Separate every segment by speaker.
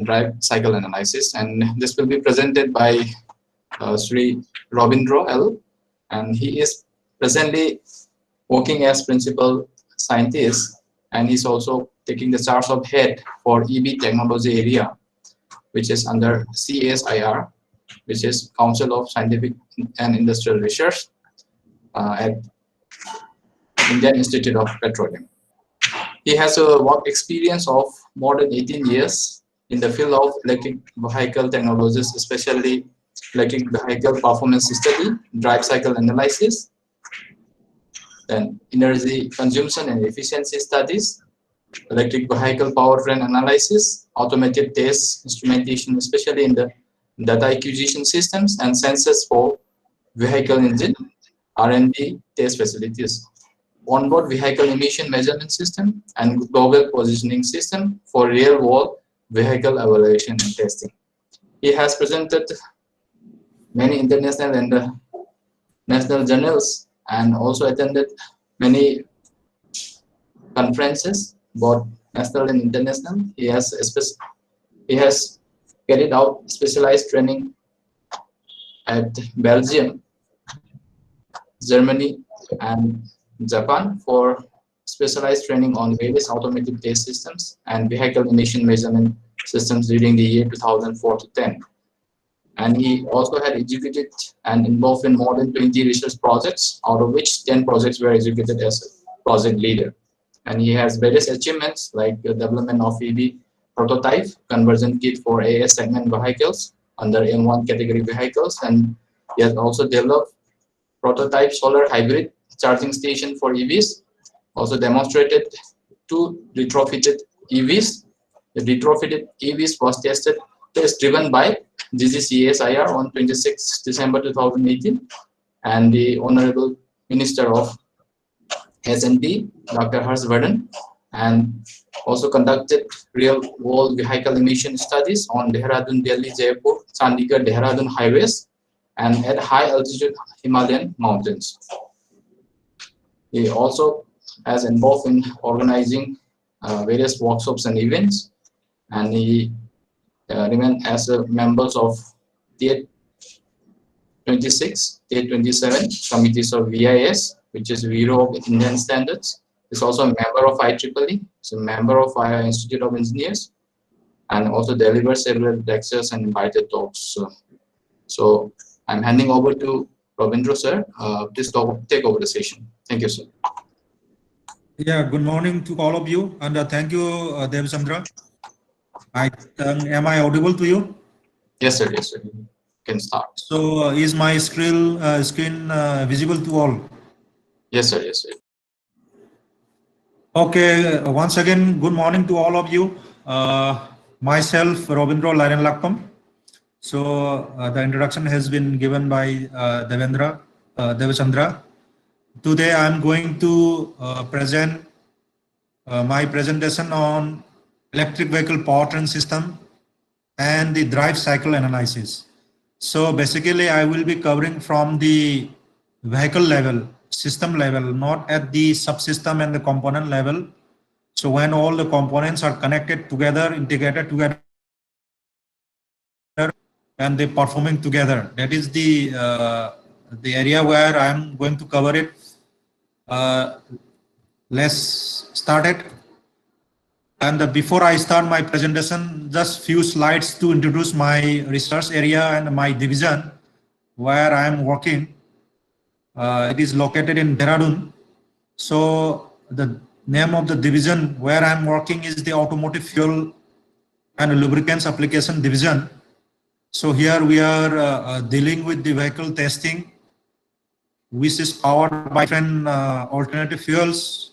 Speaker 1: drive cycle analysis, and this will be presented by Sri Robindro L, and he is presently working as principal scientist, and he's also taking the charge of head for EV technology area, which is under CSIR, which is Council of Scientific and Industrial Research at Indian Institute of Petroleum. He has a work experience of more than 18 years in the field of electric vehicle technologies, especially electric vehicle performance study, drive cycle analysis, then energy consumption and efficiency studies, electric vehicle powertrain analysis, automated test instrumentation, especially in the data acquisition systems and sensors for vehicle engine, R&D test facilities, onboard vehicle emission measurement system, and global positioning system for real-world vehicle evaluation and testing. He has presented many international and national journals and also attended many conferences, both national and international. He has carried out specialized training at Belgium, Germany, and Japan for specialized training on various automated test systems and vehicle emission measurement systems during the year 2004 to 10. And he also had executed and involved in more than 20 research projects, out of which 10 projects were executed as a project leader. And he has various achievements like the development of EV prototype, conversion kit for AS segment vehicles under M1 category vehicles, and he has also developed prototype solar hybrid charging station for EVs, also demonstrated 2 retrofitted EVs. The retrofitted EVs was test driven by DGCSIR on 26 December 2018, and the Honorable Minister of S&T, Dr. Harshvardhan, and also conducted real-world vehicle emission studies on Dehradun, Delhi, Jaipur, Chandigarh, Dehradun highways, and at high-altitude Himalayan mountains. He also has involved in organizing various workshops and events, and he remained as a members of Tier 26, Tier 27 committees of VIS, which is Bureau of Indian Standards. He's also a member of IEEE, he's a member of our Institute of Engineers, and also delivered several lectures and invited talks. So I'm handing over to Robindro, sir. Please take over the session. Thank you, sir.
Speaker 2: Yeah, good morning to all of you, and thank you, Devchandra. Am I audible to you?
Speaker 1: Yes, sir. Yes, sir. You can start.
Speaker 2: So, is my screen visible to all?
Speaker 1: Yes, sir. Yes, sir.
Speaker 2: Okay. Once again, good morning to all of you. Myself, Robindro Larenlakpam. So, the introduction has been given by Devchandra. Today, I am going to present my presentation on electric vehicle powertrain system and the drive cycle analysis. So basically, I will be covering from the vehicle level, system level, not at the subsystem and the component level. So when all the components are connected together, integrated together, and they performing together, that is the area where I am going to cover it. Let's start it. And before I start my presentation, just few slides to introduce my research area and my division where I am working. It is located in Dehradun. So the name of the division where I am working is the Automotive Fuel and Lubricants Application Division. So here we are dealing with the vehicle testing, which is powered by different alternative fuels.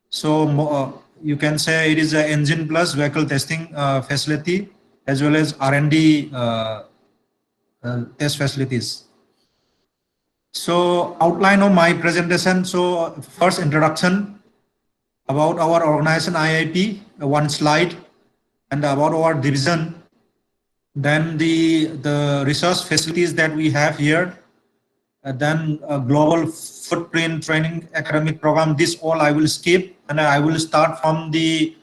Speaker 2: So you can say it is an engine plus vehicle testing facility as well as R&D test facilities. So outline of my presentation. So first introduction about our organization IIP, one slide, and about our division. Then the research facilities that we have here. Then a global footprint training academic program. This all I will skip, and I will start from the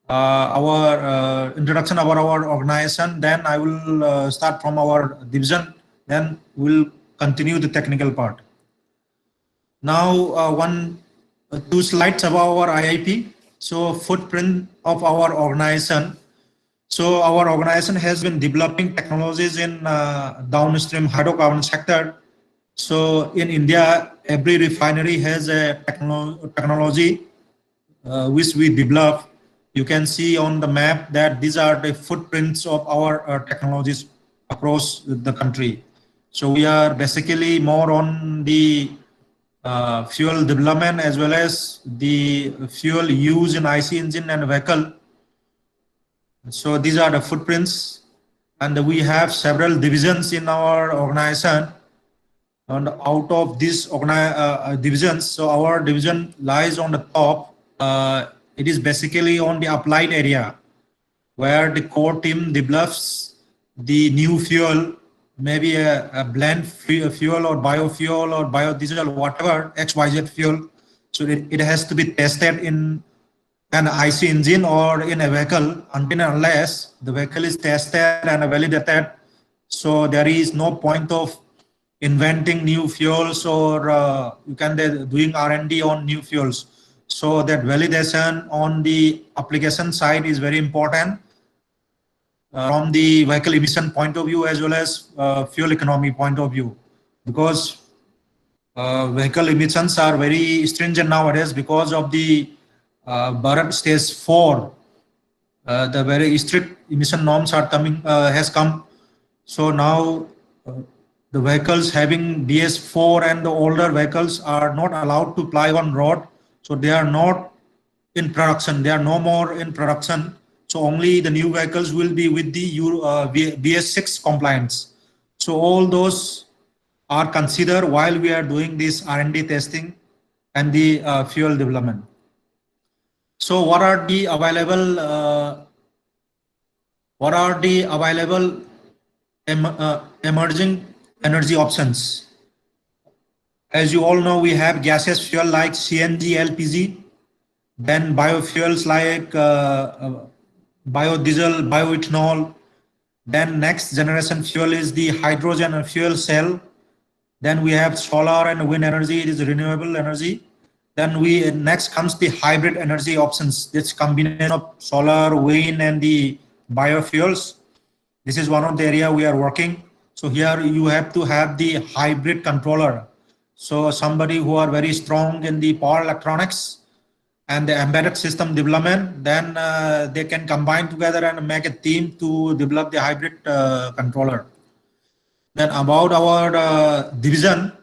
Speaker 2: our introduction about our organization. Then I will start from our division. Then we'll continue the technical part. Now, two slides about our IIP. So, footprint of our organization. So, our organization has been developing technologies in downstream hydrocarbon sector. So, in India, every refinery has a technology which we develop. You can see on the map that these are the footprints of our technologies across the country. So we are basically more on the fuel development as well as the fuel use in IC engine and vehicle. So these are the footprints, and we have several divisions in our organization. And out of these divisions, so our division lies on the top. It is basically on the applied area where the core team develops the new fuel, maybe a blend fuel or biofuel or biodiesel, whatever, XYZ fuel. So it has to be tested in an IC engine or in a vehicle until and unless the vehicle is tested and validated. So there is no point of inventing new fuels or you can doing R&D on new fuels. So that validation on the application side is very important from the vehicle emission point of view as well as fuel economy point of view, because vehicle emissions are very stringent nowadays because of the Bharat Stage 4. The very strict emission norms are coming, has come. So now the vehicles having BS4 and the older vehicles are not allowed to ply on road. So they are not in production. They are no more in production. So only the new vehicles will be with the BS6 compliance. So all those are considered while we are doing this R&D testing and the fuel development. So what are the available emerging energy options? As you all know, we have gaseous fuel like CNG, LPG, then biofuels like biodiesel, bioethanol. Then next generation fuel is the hydrogen fuel cell. Then we have solar and wind energy, it is renewable energy. Then next comes the hybrid energy options. This combination of solar, wind, and the biofuels. This is one of the area we are working. So here you have to have the hybrid controller. So somebody who are very strong in the power electronics and the embedded system development, then they can combine together and make a team to develop the hybrid controller. Then about our division.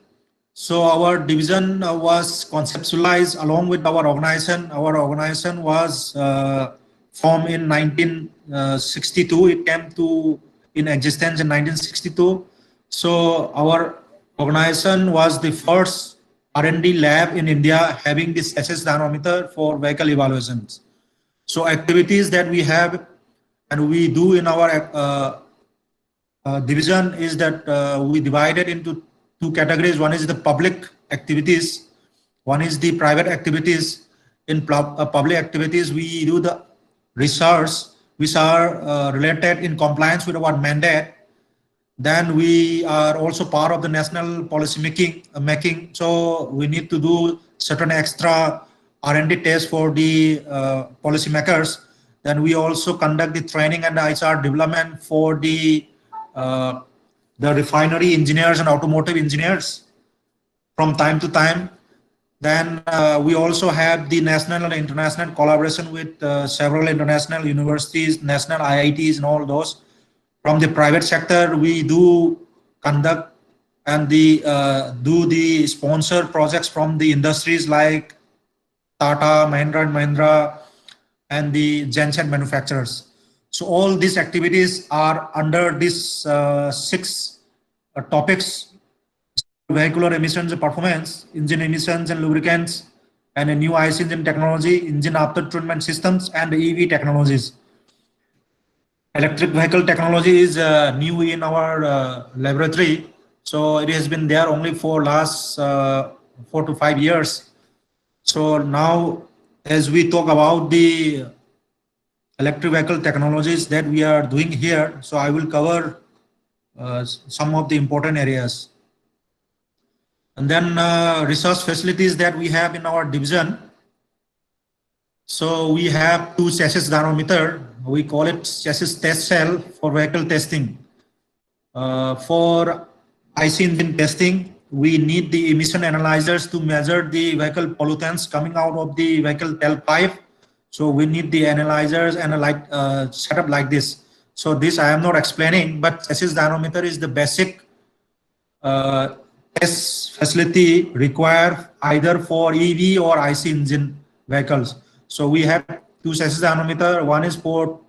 Speaker 2: So our division was conceptualized along with our organization. Our organization was formed in 1962. It came to in existence in 1962. So our organization was the first R&D lab in India having this SS dynamometer for vehicle evaluations. So activities that we have and we do in our division is that we divide it into two categories. One is the public activities, one is the private activities. In public activities, we do the research which are related in compliance with our mandate. Then we are also part of the national policy making. So we need to do certain extra R&D tests for the policy makers. Then we also conduct the training and HR development for the refinery engineers and automotive engineers from time to time. Then we also have the national and international collaboration with several international universities, national IITs and all those. From the private sector, we do conduct and do the sponsor projects from the industries like Tata, Mahindra & Mahindra, and the genset manufacturers. So all these activities are under these 6 topics: vehicular emissions and performance, engine emissions and lubricants, and a new IC engine technology, engine after treatment systems, and EV technologies. Electric vehicle technology is new in our laboratory. So it has been there only for last 4 to 5 years. So now as we talk about the electric vehicle technologies that we are doing here. So I will cover some of the important areas. And then research facilities that we have in our division. So we have two chassis dynamometer. We call it chassis test cell for vehicle testing. For IC engine testing, we need the emission analyzers to measure the vehicle pollutants coming out of the vehicle tailpipe. So we need the analyzers and a setup like this. So this I am not explaining, but chassis dynamometer is the basic test facility required either for EV or IC engine vehicles. So we have two chassis dynamometer. One is for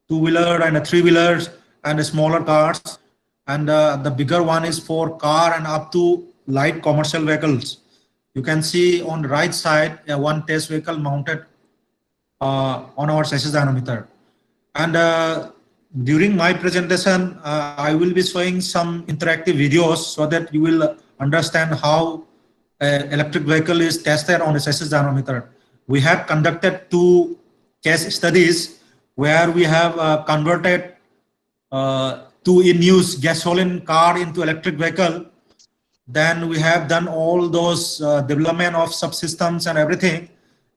Speaker 2: two-wheeler and three-wheelers and smaller cars, and the bigger one is for car and up to light commercial vehicles. You can see on the right side one test vehicle mounted on our chassis dynamometer. And during my presentation, I will be showing some interactive videos so that you will understand how electric vehicle is tested on the chassis dynamometer. We have conducted two case studies where we have converted two in-use gasoline car into electric vehicle. Then we have done all those development of subsystems and everything.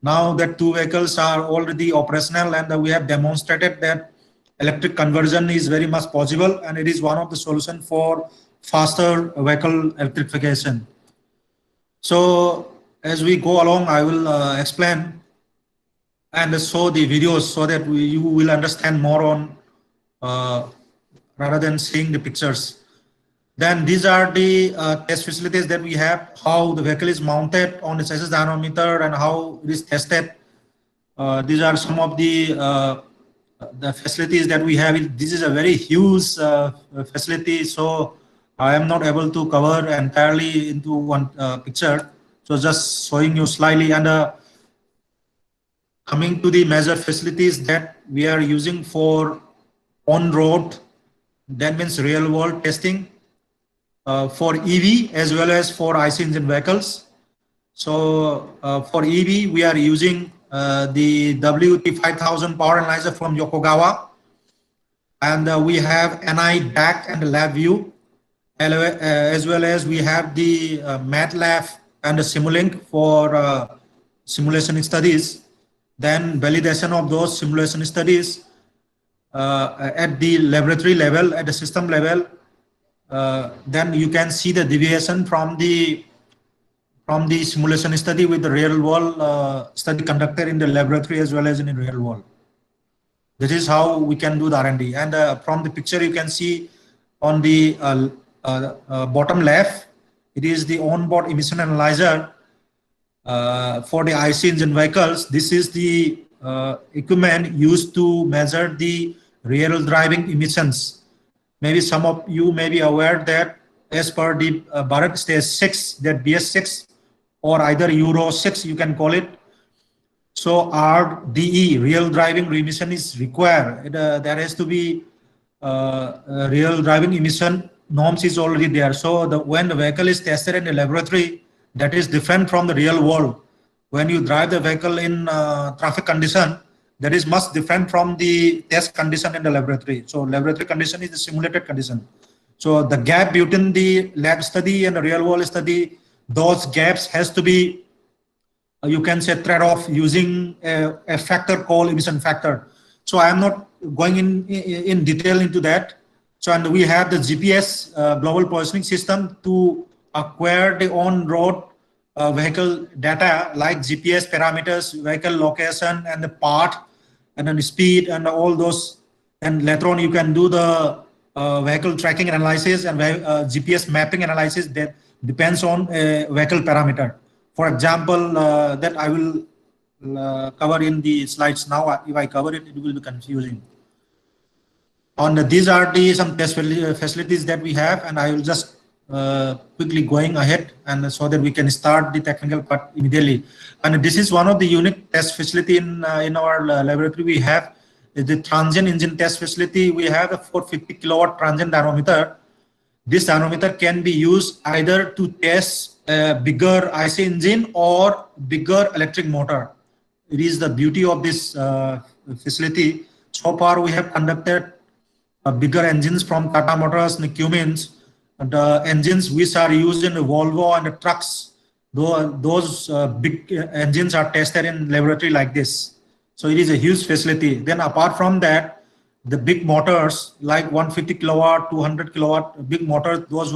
Speaker 2: Now that two vehicles are already operational, and we have demonstrated that electric conversion is very much possible, and it is one of the solutions for faster vehicle electrification. So as we go along, I will explain and show the videos so that you will understand more on rather than seeing the pictures. Then these are the test facilities that we have, how the vehicle is mounted on the chassis dynamometer and how it is tested. These are some of the facilities that we have. This is a very huge facility, so I am not able to cover entirely into one picture. So just showing you slightly, and coming to the major facilities that we are using for on-road, that means real-world testing for EV as well as for IC engine vehicles. So for EV, we are using the WT5000 power analyzer from Yokogawa, and we have NI DAC and LabVIEW, as well as we have the MATLAB and the Simulink for simulation studies. Then validation of those simulation studies at the laboratory level, at the system level. Then you can see the deviation from the simulation study with the real world study conducted in the laboratory as well as in the real world. This is how we can do the R&D. And from the picture you can see on the bottom left, it is the onboard emission analyzer for the IC engine vehicles. This is the equipment used to measure the real driving emissions. Maybe some of you may be aware that as per the Bharat Stage 6, that BS6 or either Euro 6, you can call it. So RDE, real driving emission, is required. There has to be real driving emission norms is already there. So when the vehicle is tested in the laboratory, that is different from the real world. When you drive the vehicle in traffic condition, that is much different from the test condition in the laboratory. So laboratory condition is the simulated condition. So the gap between the lab study and the real world study, those gaps has to be, you can say, trade off using a factor called emission factor. So I am not going in detail into that. So, and we have the GPS global positioning system to acquire the on-road vehicle data like GPS parameters, vehicle location, and the part, and then the speed, and all those. And later on, you can do the vehicle tracking analysis and GPS mapping analysis that depends on a vehicle parameter. For example, that I will cover in the slides now. If I cover it, it will be confusing. These are some test facilities that we have, and I will just quickly going ahead, and so that we can start the technical part immediately. And this is one of the unique test facility in our laboratory. We have the transient engine test facility. We have a 450 kilowatt transient dynamometer. This dynamometer can be used either to test a bigger IC engine or bigger electric motor. It is the beauty of this facility. So far, we have conducted bigger engines from Tata Motors and Cummins, the engines which are used in the Volvo and the trucks. Those big engines are tested in laboratory like this. So it is a huge facility. Then apart from that, the big motors like 150 kilowatt, 200 kilowatt, big motors, those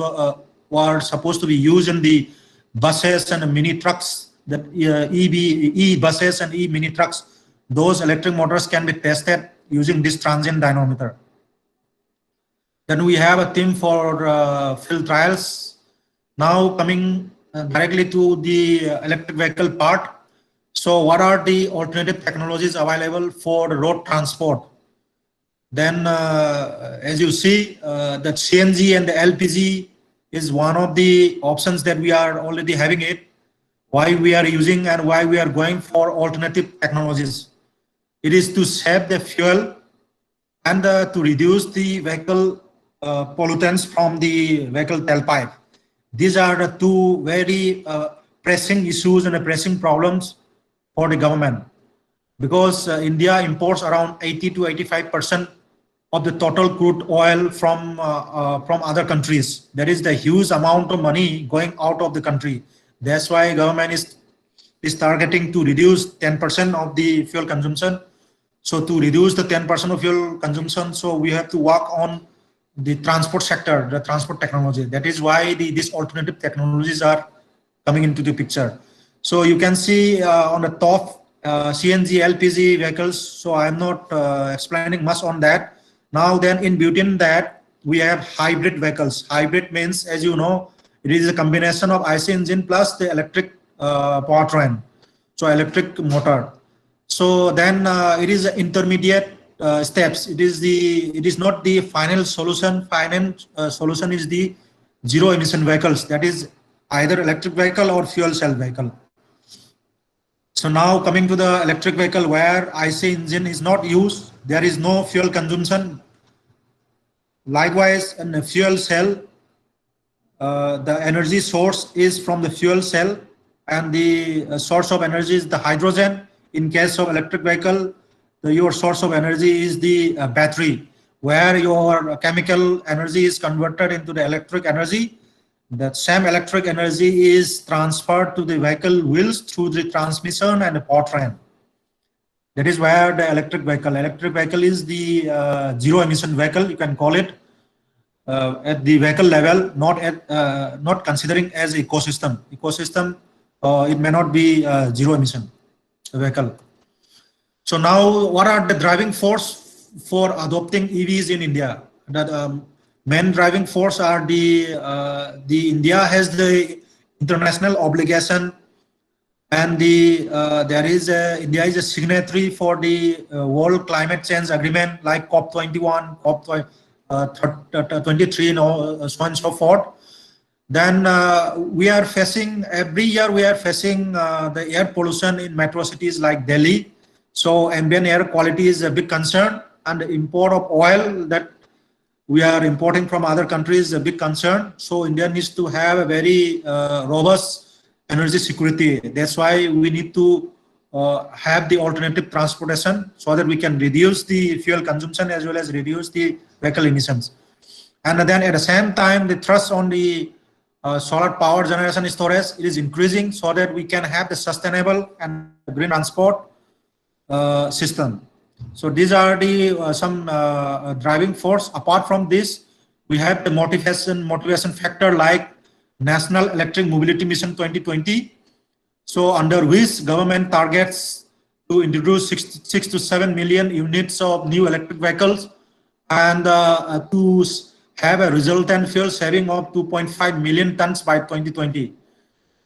Speaker 2: were supposed to be used in the buses and the mini trucks, that e-buses and e-mini trucks. Those electric motors can be tested using this transient dynamometer. Then we have a team for field trials. Now coming directly to the electric vehicle part. So what are the alternative technologies available for the road transport? Then as you see, the CNG and the LPG is one of the options that we are already having it. Why we are using and why we are going for alternative technologies. It is to save the fuel and to reduce the vehicle pollutants from the vehicle tailpipe. These are the two very pressing issues and pressing problems for the government, because India imports around 80 to 85% of the total crude oil from other countries. There is the huge amount of money going out of the country. That's why government is targeting to reduce 10% of the fuel consumption. So to reduce the 10% of fuel consumption, so we have to work on the transport sector, the transport technology. That is why these alternative technologies are coming into the picture. So you can see on the top CNG, LPG vehicles. So I'm not explaining much on that. Now then in between that, we have hybrid vehicles. Hybrid means, as you know, it is a combination of IC engine plus the electric powertrain. So electric motor. So then it is intermediate steps. It is not the final solution. Final solution is the zero emission vehicles. That is either electric vehicle or fuel cell vehicle. So now coming to the electric vehicle where IC engine is not used, there is no fuel consumption. Likewise, in the fuel cell, the energy source is from the fuel cell, and the source of energy is the hydrogen. In case of electric vehicle, your source of energy is the battery, where your chemical energy is converted into the electric energy. That same electric energy is transferred to the vehicle wheels through the transmission and the powertrain. That is where the electric vehicle is the zero emission vehicle, you can call it, at the vehicle level, not considering as ecosystem. It may not be zero emission vehicle. So now, what are the driving force for adopting EVs in India? The main driving force are the India has the international obligation, and India is a signatory for the World Climate Change Agreement like COP21, COP23, so on and so forth. Then we are facing, every year we are facing the air pollution in metro cities like Delhi. So ambient air quality is a big concern, and the import of oil that we are importing from other countries is a big concern. So India needs to have a very robust energy security. That's why we need to have the alternative transportation so that we can reduce the fuel consumption as well as reduce the vehicle emissions. And then at the same time, the thrust on the solar power generation storage, it is increasing so that we can have the sustainable and green transport system. So these are the some driving force. Apart from this, we have the motivation factor like National Electric Mobility Mission 2020. So under which government targets to introduce 6 to 7 million units of new electric vehicles, and to have a resultant fuel saving of 2.5 million tons by 2020.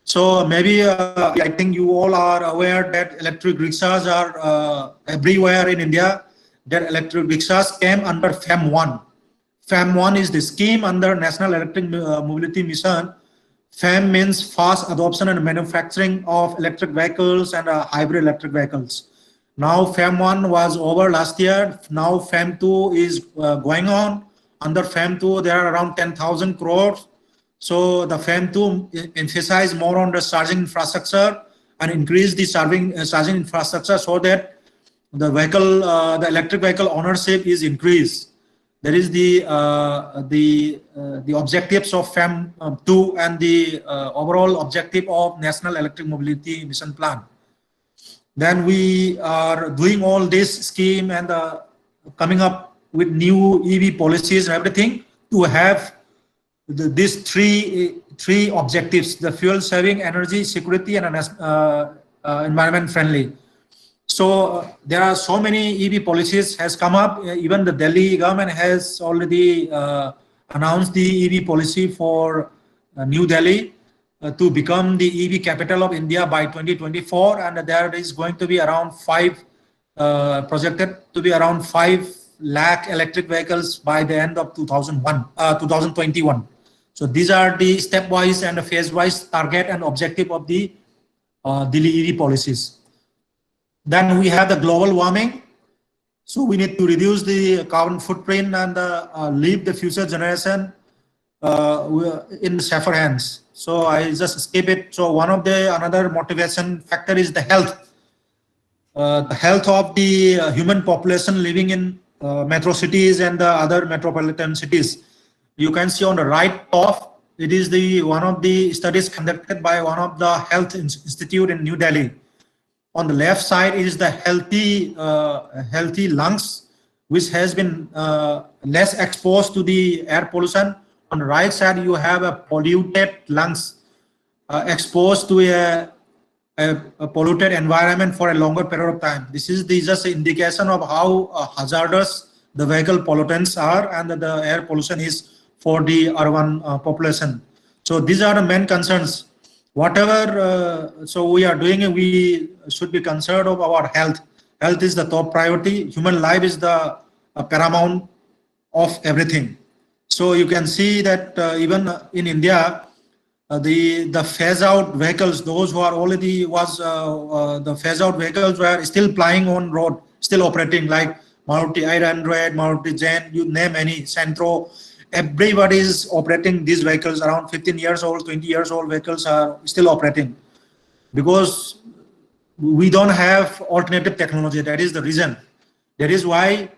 Speaker 2: So maybe I think you all are aware that electric rickshaws are everywhere in India. That electric rickshaws came under FAM1. FAM1 is the scheme under National Electric Mobility Mission. FAM means fast adoption and manufacturing of electric vehicles and hybrid electric vehicles. Now FAM1 was over last year. Now FAM2 is going on. Under FAM2, there are around 10,000 crores. So the FAM2 emphasize more on the charging infrastructure and increase the charging infrastructure so that the vehicle, the electric vehicle ownership is increased. There is the objectives of FAM2 and the overall objective of National Electric Mobility Mission Plan. Then we are doing all this scheme and coming up with new EV policies and everything to have these three objectives: the fuel saving, energy security, and environment friendly. So there are so many EV policies has come up. Even the Delhi government has already announced the EV policy for New Delhi to become the EV capital of India by 2024, and there is going to be around projected to be around 5 lakh electric vehicles by the end of 2021. So these are the stepwise and phase-wise target and objective of the Delhi EV policies. Then we have the global warming. So we need to reduce the carbon footprint and leave the future generation in safer hands. So I just skip it. So another motivation factor is the health. The health of the human population living in metro cities and the other metropolitan cities. You can see on the right top, it is one of the studies conducted by one of the health institute in New Delhi. On the left side is the healthy lungs, which has been less exposed to the air pollution. On the right side, you have a polluted lungs exposed to a polluted environment for a longer period of time. This is just an indication of how hazardous the vehicle pollutants are and the air pollution is for the urban population. So these are the main concerns. Whatever so we are doing, we should be concerned of our health. Health is the top priority. Human life is the paramount of everything. So you can see that even in India, the phase out vehicles, those who are already the phase out vehicles were still plying on road, still operating, like Maruti 800, Maruti Zen, you name any, Centro. Everybody is operating these vehicles. Around 15 years old, 20 years old vehicles are still operating because we don't have alternative technology. That is the reason. That is why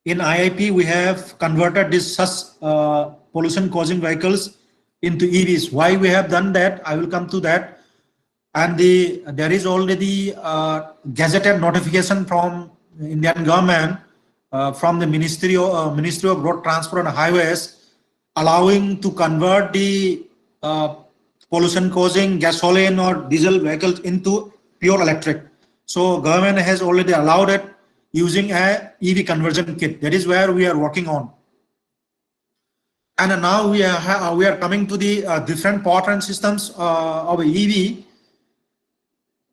Speaker 2: in IIP we have converted these such pollution causing vehicles into EVs. Why we have done that, I will come to that. And there is already gazetted notification from Indian government, from the Ministry of Road Transport and Highways, allowing to convert the pollution causing gasoline or diesel vehicles into pure electric. So government has already allowed it using a EV conversion kit. That is where we are working on. And now we are coming to the different powertrain systems of a EV,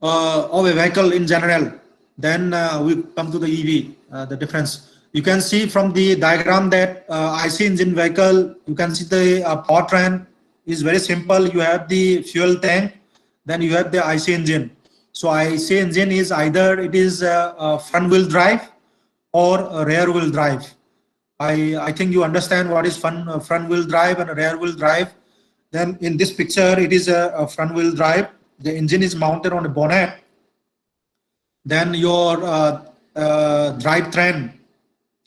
Speaker 2: of a vehicle in general. Then we come to the EV, the difference. You can see from the diagram that IC engine vehicle, you can see the powertrain is very simple. You have the fuel tank, then you have the IC engine. So IC engine is either it is a front wheel drive or a rear wheel drive. I think you understand what is front wheel drive and a rear wheel drive. Then in this picture, it is a front wheel drive. The engine is mounted on a bonnet. Then your drivetrain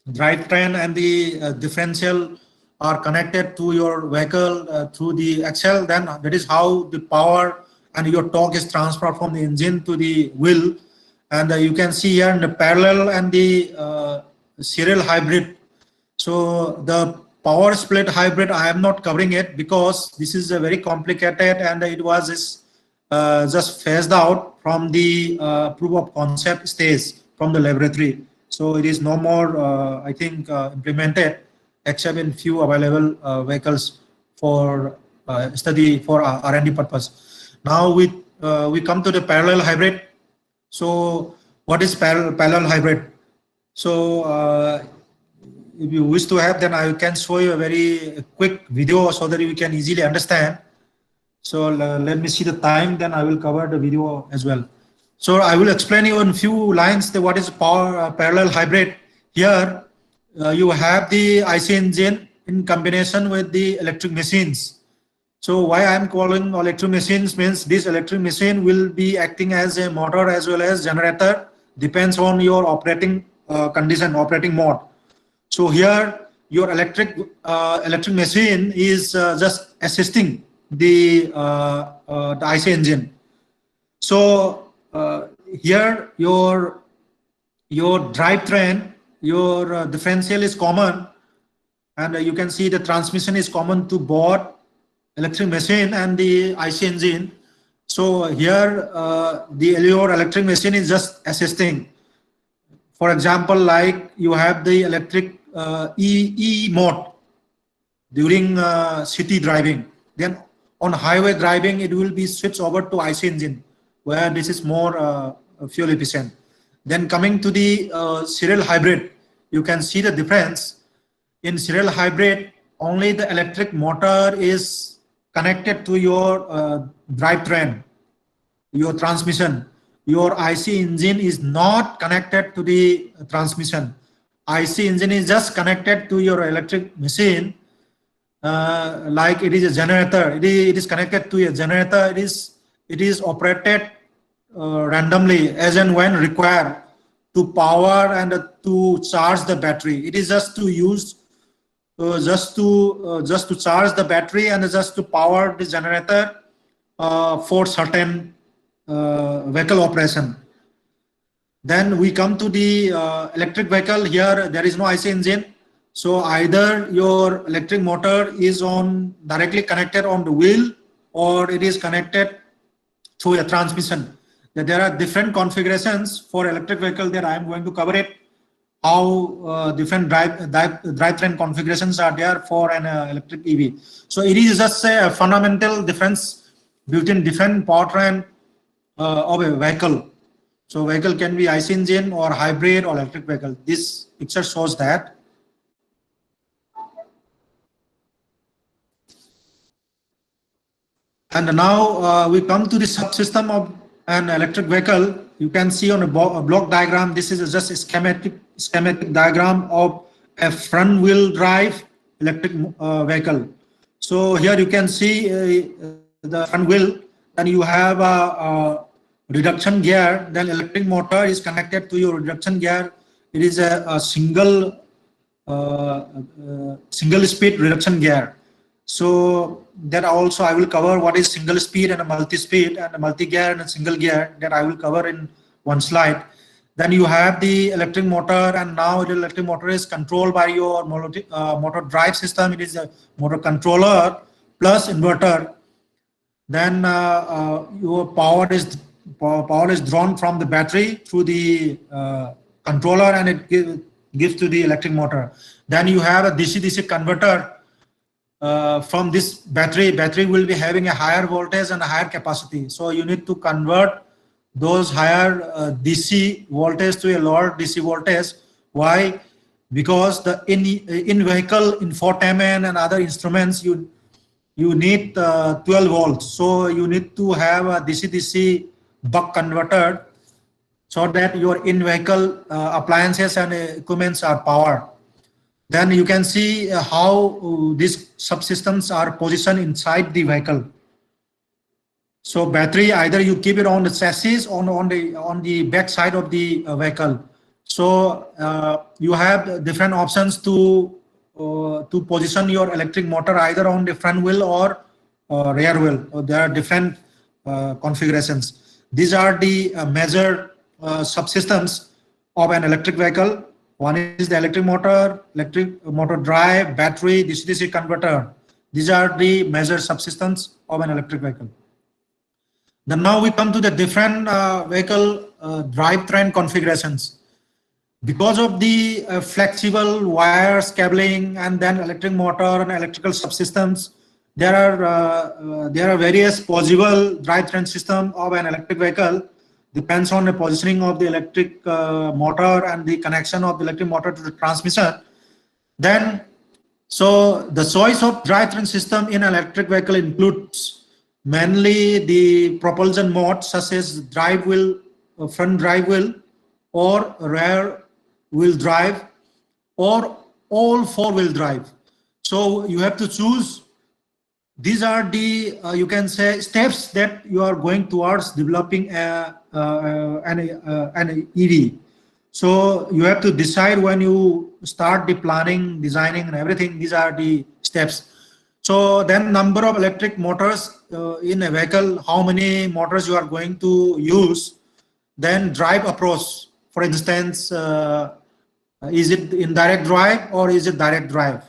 Speaker 2: and the differential are connected to your vehicle through the axle. Then that is how the power and your torque is transferred from the engine to the wheel. And you can see here in the parallel and the serial hybrid. So the power split hybrid, I am not covering it because this is a very complicated and it was just phased out from the proof of concept stage from the laboratory. So it is no more, I think, implemented except in few available vehicles for study for R&D purpose. Now we come to the parallel hybrid. So what is parallel hybrid? So if you wish to have, then I can show you a very quick video so that you can easily understand. So let me see the time, then I will cover the video as well. So I will explain you in few lines what is parallel hybrid. Here you have the IC engine in combination with the electric machines. So why I am calling electric machines means this electric machine will be acting as a motor as well as generator. depends on your operating condition, operating mode. So here your electric machine is just assisting the IC engine. So here your drivetrain, your differential is common, and you can see the transmission is common to both electric machine and the IC engine. So here your electric machine is just assisting. For example, like you have the electric E mode during city driving. Then on highway driving, it will be switched over to IC engine, where this is more fuel efficient. Then coming to the serial hybrid, you can see the difference. In serial hybrid, only the electric motor is connected to your drivetrain, your transmission. Your IC engine is not connected to the transmission. IC engine is just connected to your electric machine, like it is a generator. It is connected to a generator. It is operated randomly as and when required to power and to charge the battery. It is just to use, just to charge the battery and just to power the generator for certain vehicle operation. Then we come to the electric vehicle. Here there is no IC engine, so either your electric motor is directly connected on the wheel, or it is connected through a transmission. There are different configurations for electric vehicle that I am going to cover it. How different drivetrain configurations are there for an electric EV. So it is just a fundamental difference between different powertrain of a vehicle. So vehicle can be IC engine or hybrid or electric vehicle. This picture shows that. And now we come to the subsystem of an electric vehicle. You can see on a block diagram, this is just a schematic diagram of a front wheel drive electric vehicle. So here you can see the front wheel, and you have a reduction gear. Then electric motor is connected to your reduction gear. It is a single speed reduction gear. So that also I will cover what is single speed and a multi-speed and a multi-gear and a single gear, that I will cover in one slide. Then you have the electric motor, and now the electric motor is controlled by your motor drive system. It is a motor controller plus inverter. Then your power is drawn from the battery through the controller, and it gives to the electric motor. Then you have a DC-DC converter. From this battery will be having a higher voltage and a higher capacity. So you need to convert those higher DC voltage to a lower DC voltage. Why? Because the in-vehicle infotainment and other instruments, you need 12 volts. So you need to have a DC-DC buck converter so that your in-vehicle appliances and equipments are powered. Then you can see how these subsystems are positioned inside the vehicle. So battery, either you keep it on the chassis or on the back side of the vehicle. So you have different options to position your electric motor either on the front wheel or rear wheel. There are different configurations. These are the major subsystems of an electric vehicle. One is the electric motor drive, battery, DC-DC converter. These are the major subsystems of an electric vehicle. Then now we come to the different vehicle drivetrain configurations. Because of the flexible wires, cabling, and then electric motor and electrical subsystems, there are various possible drivetrain system of an electric vehicle. Depends on the positioning of the electric motor and the connection of the electric motor to the transmission. Then, so the choice of drivetrain system in an electric vehicle includes mainly the propulsion modes such as drive wheel, front drive wheel, or rear wheel drive, or all four-wheel drive. So you have to choose these are the you can say steps that you are going towards developing an EV. So you have to decide when you start the planning, designing, and everything. These are the steps. So then, number of electric motors in a vehicle, how many motors you are going to use. Then drive approach. For instance, is it indirect drive or is it direct drive?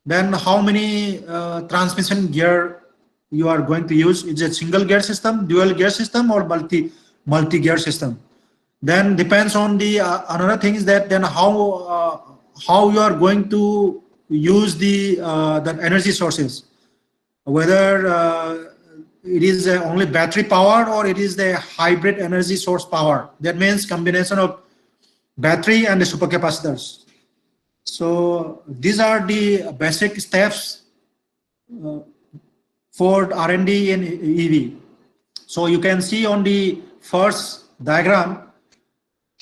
Speaker 2: Then how many transmission gear you are going to use? Is it single gear system, dual gear system, or multi gear system? Then depends on the another thing is that then how you are going to use the energy sources, whether it is only battery power or it is the hybrid energy source power. That means combination of battery and the supercapacitors. So these are the basic steps for R&D in EV. So you can see on the first diagram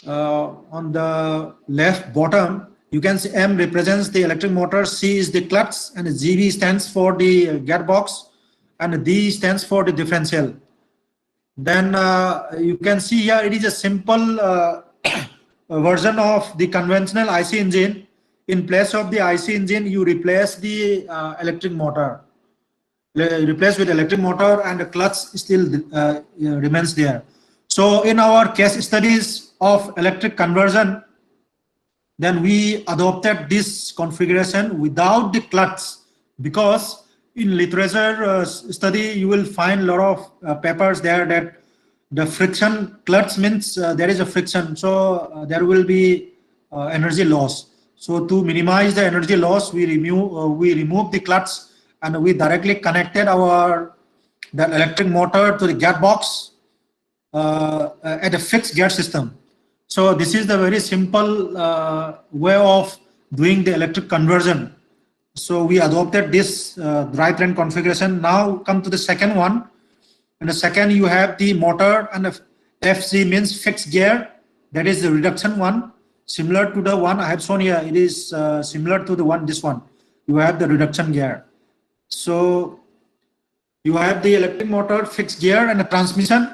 Speaker 2: on the left bottom, you can see M represents the electric motor, C is the clutch, and GB stands for the gearbox, and D stands for the differential. Then you can see here it is a simple version of the conventional IC engine. In place of the IC engine, you replace the electric motor. Replace with electric motor, and the clutch still remains there. So in our case studies of electric conversion, then we adopted this configuration without the clutch, because in literature study you will find a lot of papers there that the friction clutch means there is a friction, so there will be energy loss. So to minimize the energy loss, we remove the clutch, and we directly connected the electric motor to the gearbox at a fixed gear system. So this is the very simple way of doing the electric conversion. So we adopted this drivetrain configuration. Now come to the second one. And the second, you have the motor, and the FC means fixed gear. That is the reduction one. Similar to the one I have shown here, it is similar to this one. You have the reduction gear. So you have the electric motor, fixed gear, and the transmission.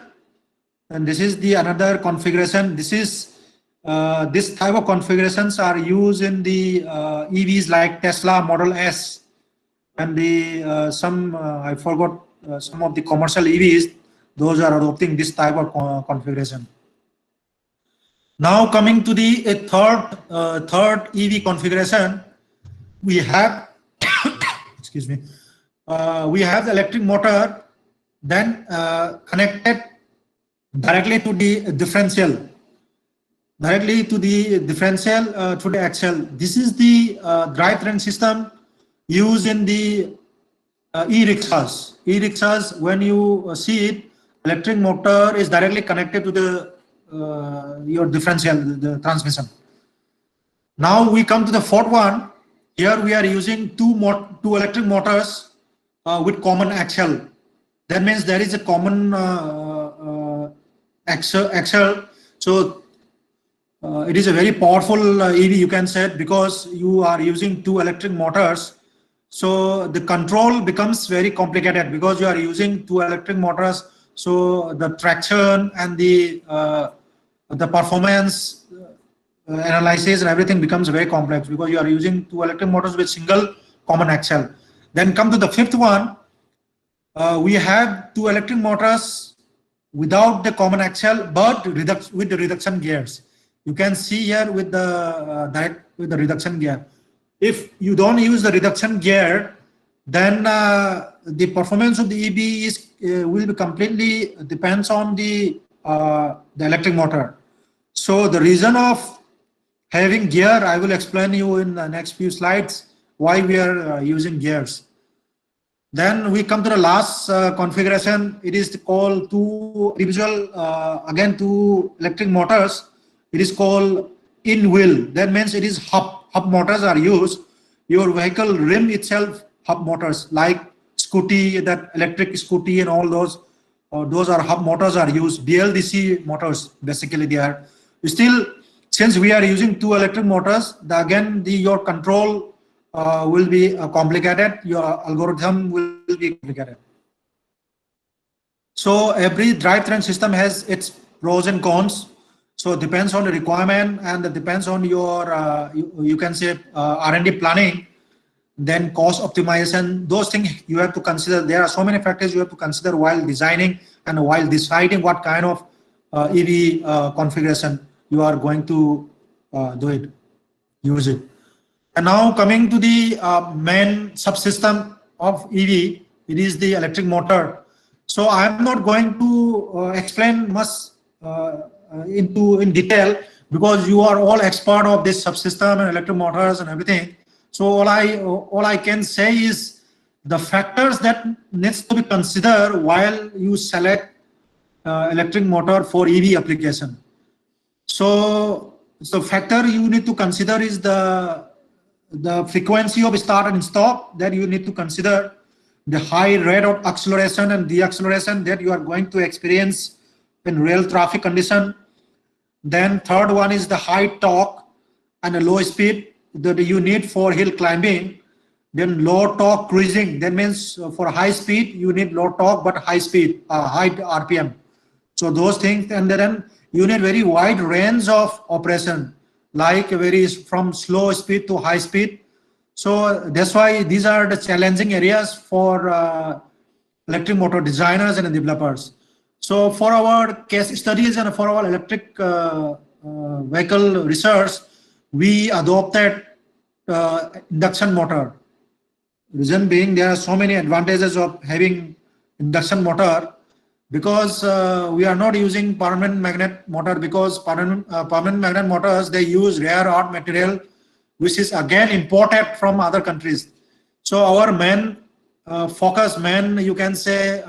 Speaker 2: And this is the another configuration. This is this type of configurations are used in the EVs like Tesla Model S, and the I forgot some of the commercial EVs. Those are adopting this type of configuration. Now coming to the third EV configuration, we have excuse me, we have the electric motor, then connected directly to the differential, through the axle. This is the drivetrain system used in the e-rickshaws. E-rickshaws, when you see it, electric motor is directly connected to the your differential, the transmission. Now we come to the fourth one. Here we are using two electric motors with common axle. That means there is a common axle. So it is a very powerful EV, you can say, because you are using two electric motors. So the control becomes very complicated because you are using two electric motors. So the traction and the performance analysis and everything becomes very complex because you are using two electric motors with single common axle. Then come to the fifth one. We have two electric motors without the common axle, but with the reduction gears. You can see here with the reduction gear. If you don't use the reduction gear, then the performance of the EV will be completely depends on the electric motor. So the reason of having gear, I will explain you in the next few slides why we are using gears. Then we come to the last configuration. It is called two electric motors. It is called in-wheel. That means it is hub motors are used. Your vehicle rim itself hub motors, like scooty, that electric scooty and all those are hub motors are used. BLDC motors basically they are. Still, since we are using two electric motors, your control will be complicated. Your algorithm will will be complicated. So every drivetrain system has its pros and cons. So it depends on the requirement, and it depends on your you can say R&D planning, then cost optimization. Those things you have to consider. There are so many factors you have to consider while designing and while deciding what kind of EV configuration you are going to use it. And now coming to the main subsystem of EV, it is the electric motor. So I am not going to explain much in detail, because you are all expert of this subsystem and electric motors and everything. So all I can say is the factors that needs to be considered while you select electric motor for EV application. So factor you need to consider is the frequency of start and stop that you need to consider, the high rate of acceleration and deceleration that you are going to experience in real traffic condition. Then third one is the high torque and a low speed that you need for hill climbing. Then low torque cruising, that means for high speed you need low torque but high speed, high RPM. So those things, and then you need very wide range of operation, like from slow speed to high speed. So that's why these are the challenging areas for electric motor designers and developers. So for our case studies and for our electric vehicle research, we adopted induction motor. Reason being, there are so many advantages of having induction motor, because we are not using permanent magnet motor, because permanent magnet motors, they use rare earth material, which is again imported from other countries. So our main focus, you can say,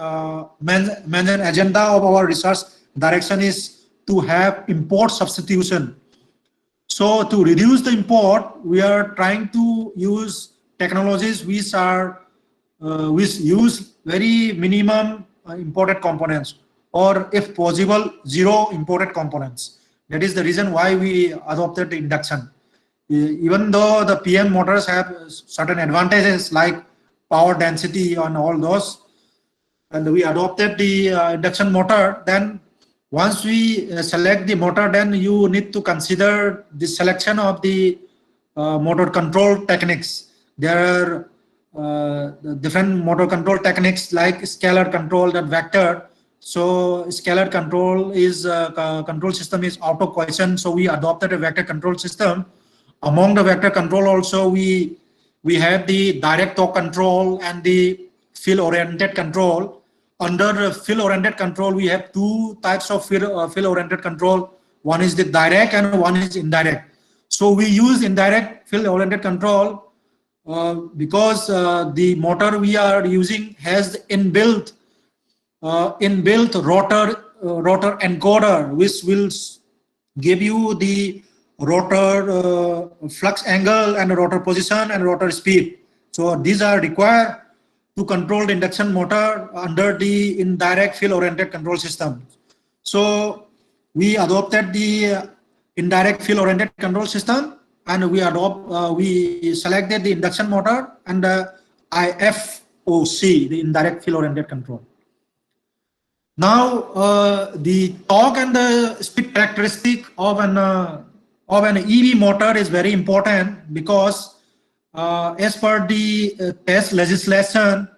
Speaker 2: main agenda of our research direction is to have import substitution. So to reduce the import, we are trying to use technologies which use very minimum imported components, or if possible zero imported components. That is the reason why we adopted the induction. Even though the PM motors have certain advantages like power density and all those, and we adopted the induction motor, then once we select the motor, then you need to consider the selection of the motor control techniques. There are different motor control techniques like scalar control and vector. So scalar control is control system is auto cohesion. So we adopted a vector control system. Among the vector control also we have the direct torque control and the field oriented control. Under the field oriented control, we have two types of field oriented control. One is the direct and one is indirect. So we use indirect field oriented control because the motor we are using has inbuilt rotor encoder, which will give you the rotor flux angle and rotor position and rotor speed. So these are required to control the induction motor under the indirect field oriented control system. So we adopted the indirect field oriented control system, and we selected the induction motor and the IFOC, the indirect field oriented control. Now the torque and the speed characteristic of an EV motor is very important, because as per the test legislation,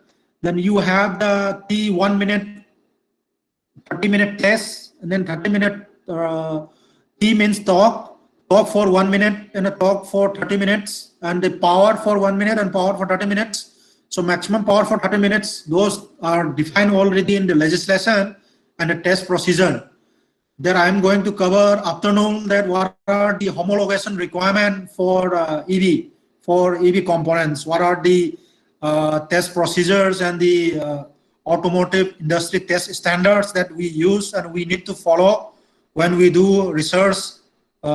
Speaker 2: then you have the 1 minute, 30-minute test, and then 30-minute T means torque for 1 minute and a torque for 30 minutes, and the power for 1 minute and power for 30 minutes. So maximum power for 30 minutes, those are defined already in the legislation and the test procedure. There I am going to cover afternoon that what are the homologation requirement for EV components, what are the test procedures and the automotive industry test standards that we use and we need to follow when we do research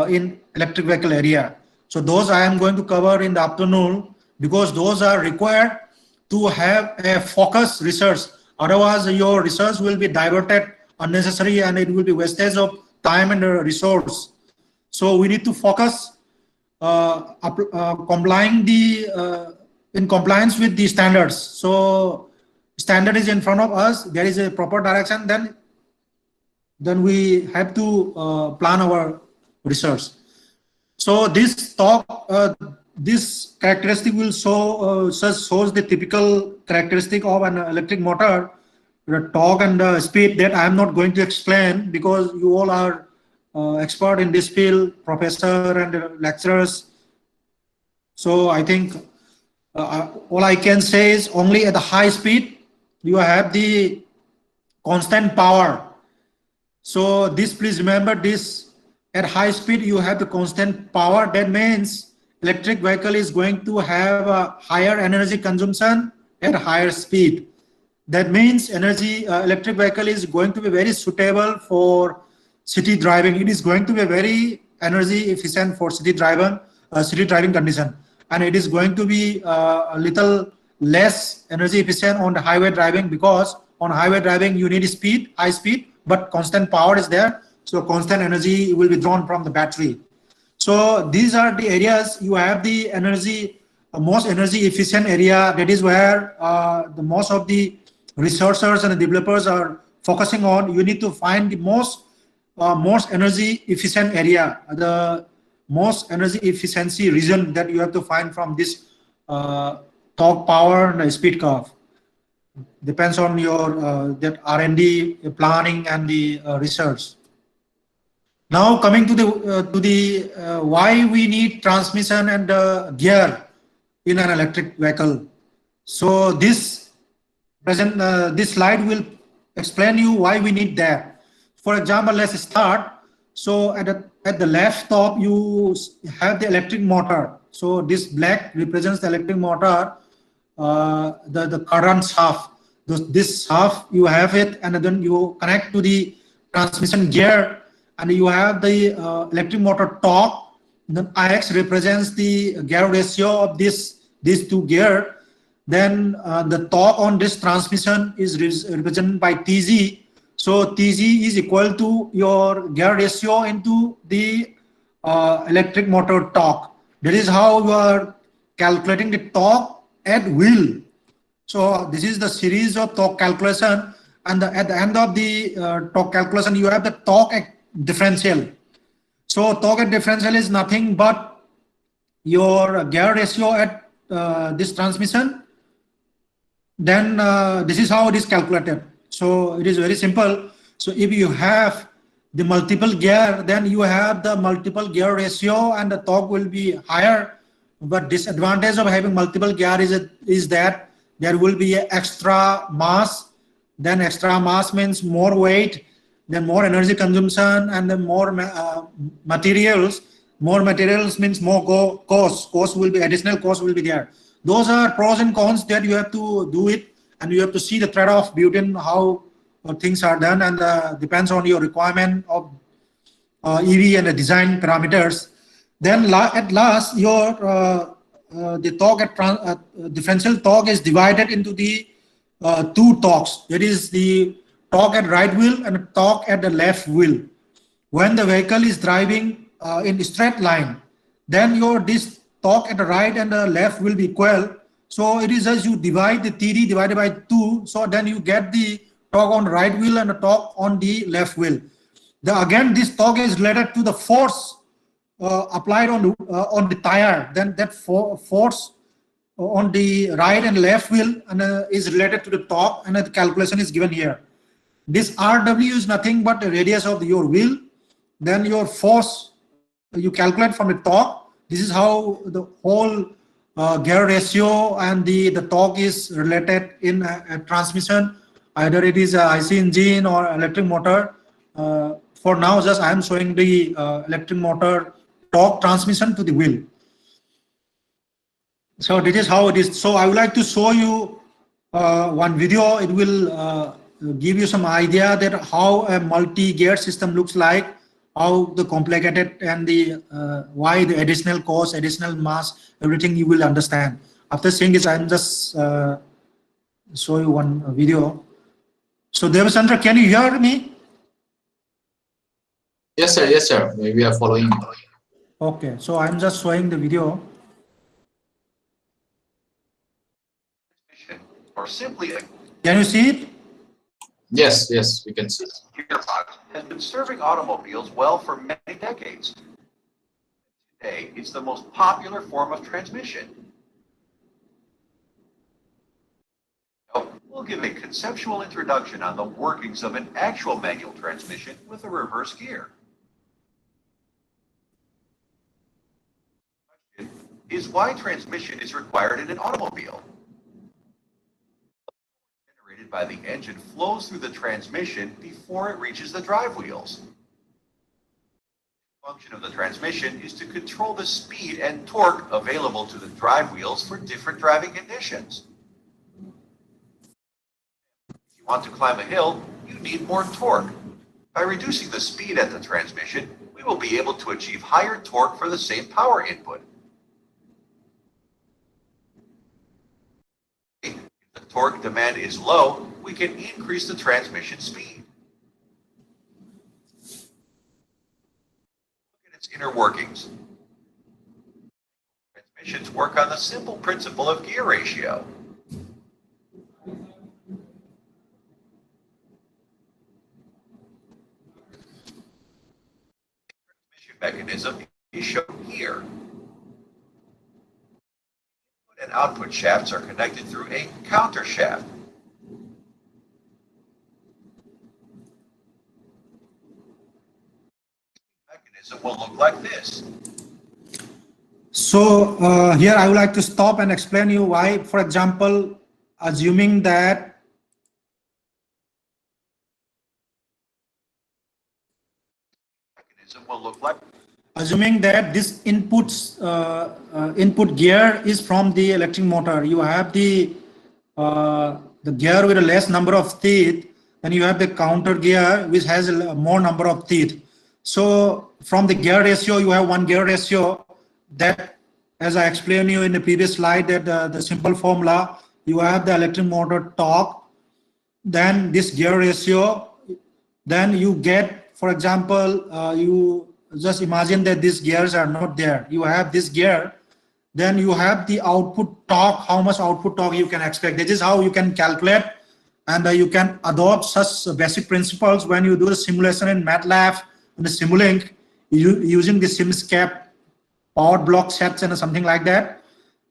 Speaker 2: in electric vehicle area. So those I am going to cover in the afternoon, because those are required to have a focused research. Otherwise, your research will be diverted unnecessary and it will be wastage of time and resource. So we need to focus in compliance with the standards. So standard is in front of us, there is a proper direction, then we have to plan our research. So this this characteristic will shows the typical characteristic of an electric motor, the torque and the speed, that I am not going to explain because you all are expert in this field, professor and lecturers. So I think all I can say is only at the high speed you have the constant power. So this, please remember this, at high speed you have the constant power. That means electric vehicle is going to have a higher energy consumption at higher speed. That means electric vehicle is going to be very suitable for city driving. It is going to be very energy efficient for city driving condition, and it is going to be a little less energy efficient on the highway driving, because on highway driving you need speed, high speed, but constant power is there, so constant energy will be drawn from the battery. So these are the areas you have the energy, most energy efficient area. That is where the most of the researchers and the developers are focusing on. You need to find the most energy efficient area, the most energy efficiency region that you have to find from this torque, power and the speed curve. Depends on your that R&D planning and the research. Now coming to the why we need transmission and gear in an electric vehicle. So this this slide will explain you why we need that. For example, let's start. So at the left top you have the electric motor. So this black represents the electric motor, the current shaft. This shaft you have it, and then you connect to the transmission gear, and you have the electric motor torque. Then Ix represents the gear ratio of these two gear. Then the torque on this transmission is represented by Tg. So Tg is equal to your gear ratio into the electric motor torque. That is how you are calculating the torque at wheel. So this is the series of torque calculation, and at the end of the torque calculation you have the torque at differential. So torque at differential is nothing but your gear ratio at this transmission. Then this is how it is calculated. So it is very simple. So if you have the multiple gear, then you have the multiple gear ratio and the torque will be higher. But disadvantage of having multiple gear is that there will be extra mass. Then extra mass means more weight, then more energy consumption, and then more materials. More materials means more cost. Cost will be, additional cost will be there. Those are pros and cons that you have to do it, and you have to see the trade-off between how things are done, and depends on your requirement of EV and the design parameters. Then at last, your the torque at differential torque is divided into the two torques. That is the torque at right wheel and torque at the left wheel. When the vehicle is driving in a straight line, then this torque at the right and the left will be equal. So it is as you divide the TD divided by 2. So then you get the torque on the right wheel and the torque on the left wheel. Again, this torque is related to the force applied on the tire. Then that force on the right and left wheel and is related to the torque, and the calculation is given here. This RW is nothing but the radius of your wheel. Then your force you calculate from the torque. This is how the whole gear ratio and the torque is related in a transmission. Either it is a IC engine or electric motor. For now, just I am showing the electric motor torque transmission to the wheel. So this is how it is. So I would like to show you one video. It will give you some idea that how a multi-gear system looks like, how the complicated and the why the additional cost, additional mass, everything you will understand. After seeing this, I'm just show you one video. So Devachandra, can you hear me?
Speaker 1: Yes, sir. Yes, sir. We are following.
Speaker 2: Okay, so I'm just showing the video.
Speaker 3: Or simply
Speaker 2: Can you see it?
Speaker 1: Yes, yes, we can see.
Speaker 3: Gearbox has been serving automobiles well for many decades. Today, it's the most popular form of transmission. We'll give a conceptual introduction on the workings of an actual manual transmission with a reverse gear. Is why transmission is required in an automobile. Generated by the engine flows through the transmission before it reaches the drive wheels. The function of the transmission is to control the speed and torque available to the drive wheels for different driving conditions. If you want to climb a hill, you need more torque. By reducing the speed at the transmission, we will be able to achieve higher torque for the same power input. If the torque demand is low, we can increase the transmission speed. Look at its inner workings. Transmissions work on the simple principle of gear ratio. The transmission mechanism is shown here. Input and output shafts are connected through a counter shaft. Mechanism will look like this.
Speaker 2: So here I would like to stop and explain you why, for example, assuming that
Speaker 3: Mechanism will look like
Speaker 2: this input gear is from the electric motor. You have the gear with a less number of teeth, and you have the counter gear which has a more number of teeth. So from the gear ratio, you have one gear ratio that, as I explained you in the previous slide, that the simple formula, you have the electric motor torque, then this gear ratio, then you get, for example, you just imagine that these gears are not there. You have this gear, then you have the output torque, how much output torque you can expect. This is how you can calculate, and you can adopt such basic principles when you do the simulation in MATLAB and the Simulink using the SimScape power block sets and something like that.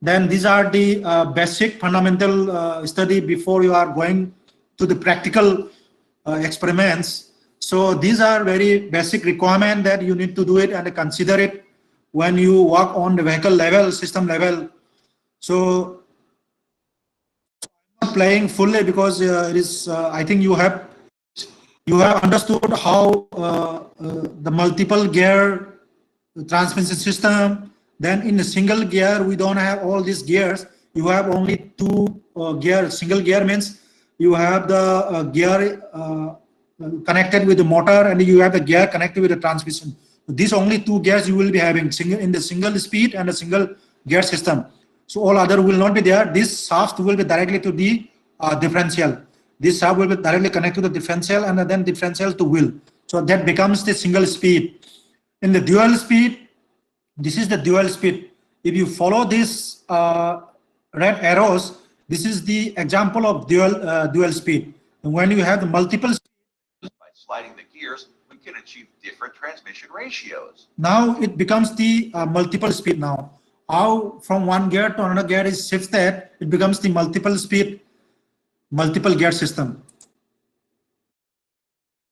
Speaker 2: Then these are the basic fundamental study before you are going to the practical experiments. So these are very basic requirement that you need to do it and consider it when you work on the vehicle level, system level. So I'm not playing fully because it is. I think you have understood how the multiple gear transmission system. Then in a single gear, we don't have all these gears. You have only two gears. Single gear means you have the gear connected with the motor, and you have the gear connected with the transmission. These only two gears you will be having in the single speed and a single gear system. So all other will not be there. This shaft will be directly to the differential. This shaft will be directly connected to the differential, and then differential to wheel. So that becomes the single speed. In the dual speed, this is the dual speed. If you follow these red arrows, this is the example of dual speed. And when you have the multiple speed,
Speaker 3: by sliding the gears, we can achieve different transmission ratios.
Speaker 2: now it becomes the multiple speed now. How from one gear to another gear is shifted, it becomes the multiple speed, multiple gear system.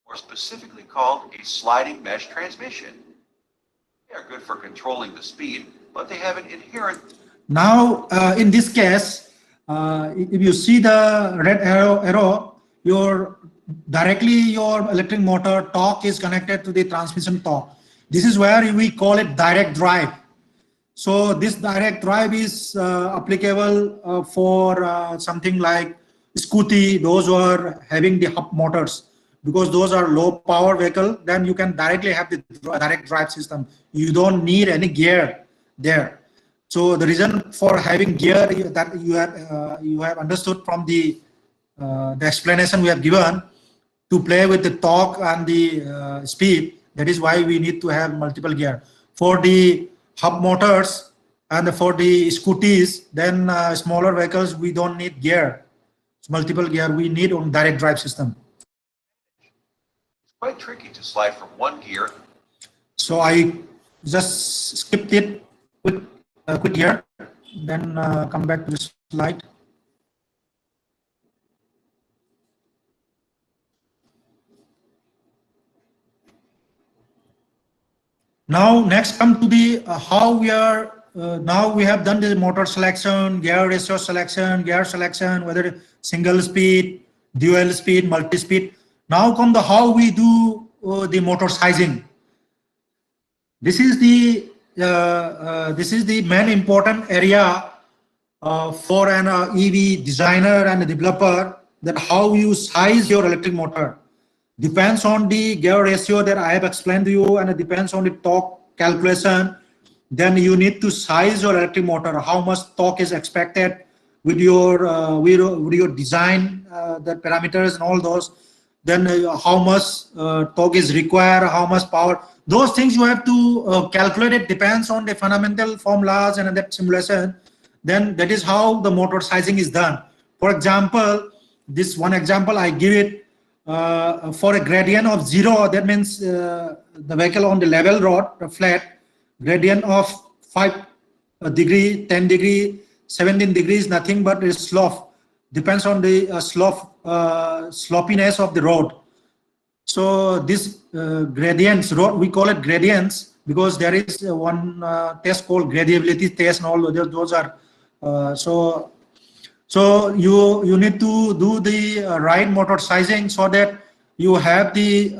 Speaker 3: More specifically called a sliding mesh transmission. They are good for controlling the speed, but they have an inherent.
Speaker 2: Now, in this case, if you see the red arrow, your electric motor torque is connected to the transmission torque. This is where we call it direct drive. So this direct drive is applicable for something like scooty, those who are having the hub motors, because those are low power vehicle. Then you can directly have the direct drive system. You don't need any gear there. So the reason for having gear that you have understood from the explanation we have given, to play with the torque and the speed. That is why we need to have multiple gear. For the hub motors and for the scooties, then smaller vehicles, we don't need gear. multiple gear we need on direct drive system.
Speaker 3: It's quite tricky to slide from one gear.
Speaker 2: So I just skipped it with quit here, then come back to the slide. Now next come to the how we are now we have done the motor selection, gear ratio selection, gear selection, whether single speed, dual speed, multi-speed. Now come the how we do the motor sizing. This is the main important area for an EV designer and a developer, that how you size your electric motor. Depends on the gear ratio that I have explained to you, and it depends on the torque calculation. Then you need to size your electric motor, how much torque is expected with your design, the parameters and all those. Then how much torque is required, how much power. Those things you have to calculate. It depends on the fundamental formulas and that simulation. Then that is how the motor sizing is done. For example, this one example I give it. For a gradient of 0, that means the vehicle on the level road, the flat, gradient of 5 degree, 10 degree, 17 degrees, nothing but a slope. Depends on the sloppiness of the road. So this gradients, we call it gradients because there is one test called gradability test, and all those are so you need to do the right motor sizing so that you have the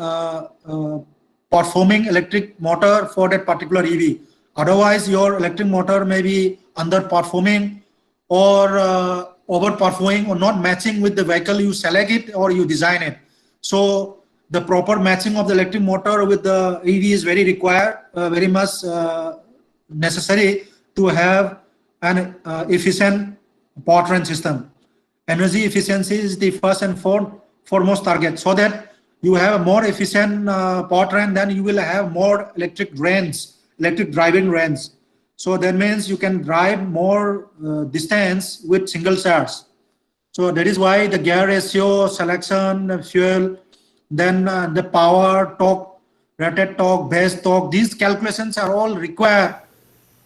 Speaker 2: performing electric motor for that particular EV. Otherwise, your electric motor may be underperforming or overperforming or not matching with the vehicle you select it or you design it. So the proper matching of the electric motor with the EV is very required, very much necessary to have an efficient powertrain system. Energy efficiency is the first and foremost target, so that you have a more efficient powertrain, then you will have more electric driving range. So that means you can drive more distance with single charge. So that is why the gear ratio, selection, fuel, then the power, torque, rated torque, base torque, these calculations are all required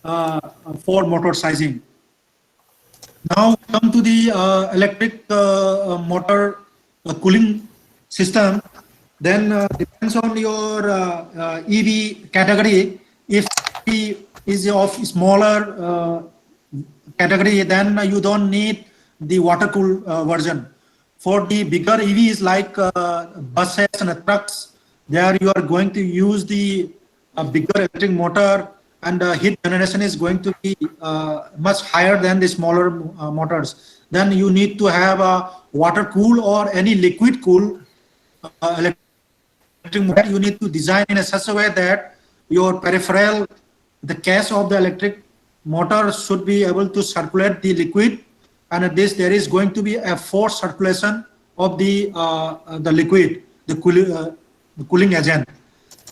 Speaker 2: for motor sizing. Now come to the electric motor cooling system. Then depends on your EV category. If EV is of smaller category, then you don't need the water cool version. For the bigger EVs like buses and trucks, there you are going to use the bigger electric motor, and the heat generation is going to be much higher than the smaller motors. Then you need to have a water cool or any liquid cool electric motor. You need to design in such a way that your peripheral, the case of the electric motor should be able to circulate the liquid, and at this there is going to be a forced circulation of the liquid, the cooling agent.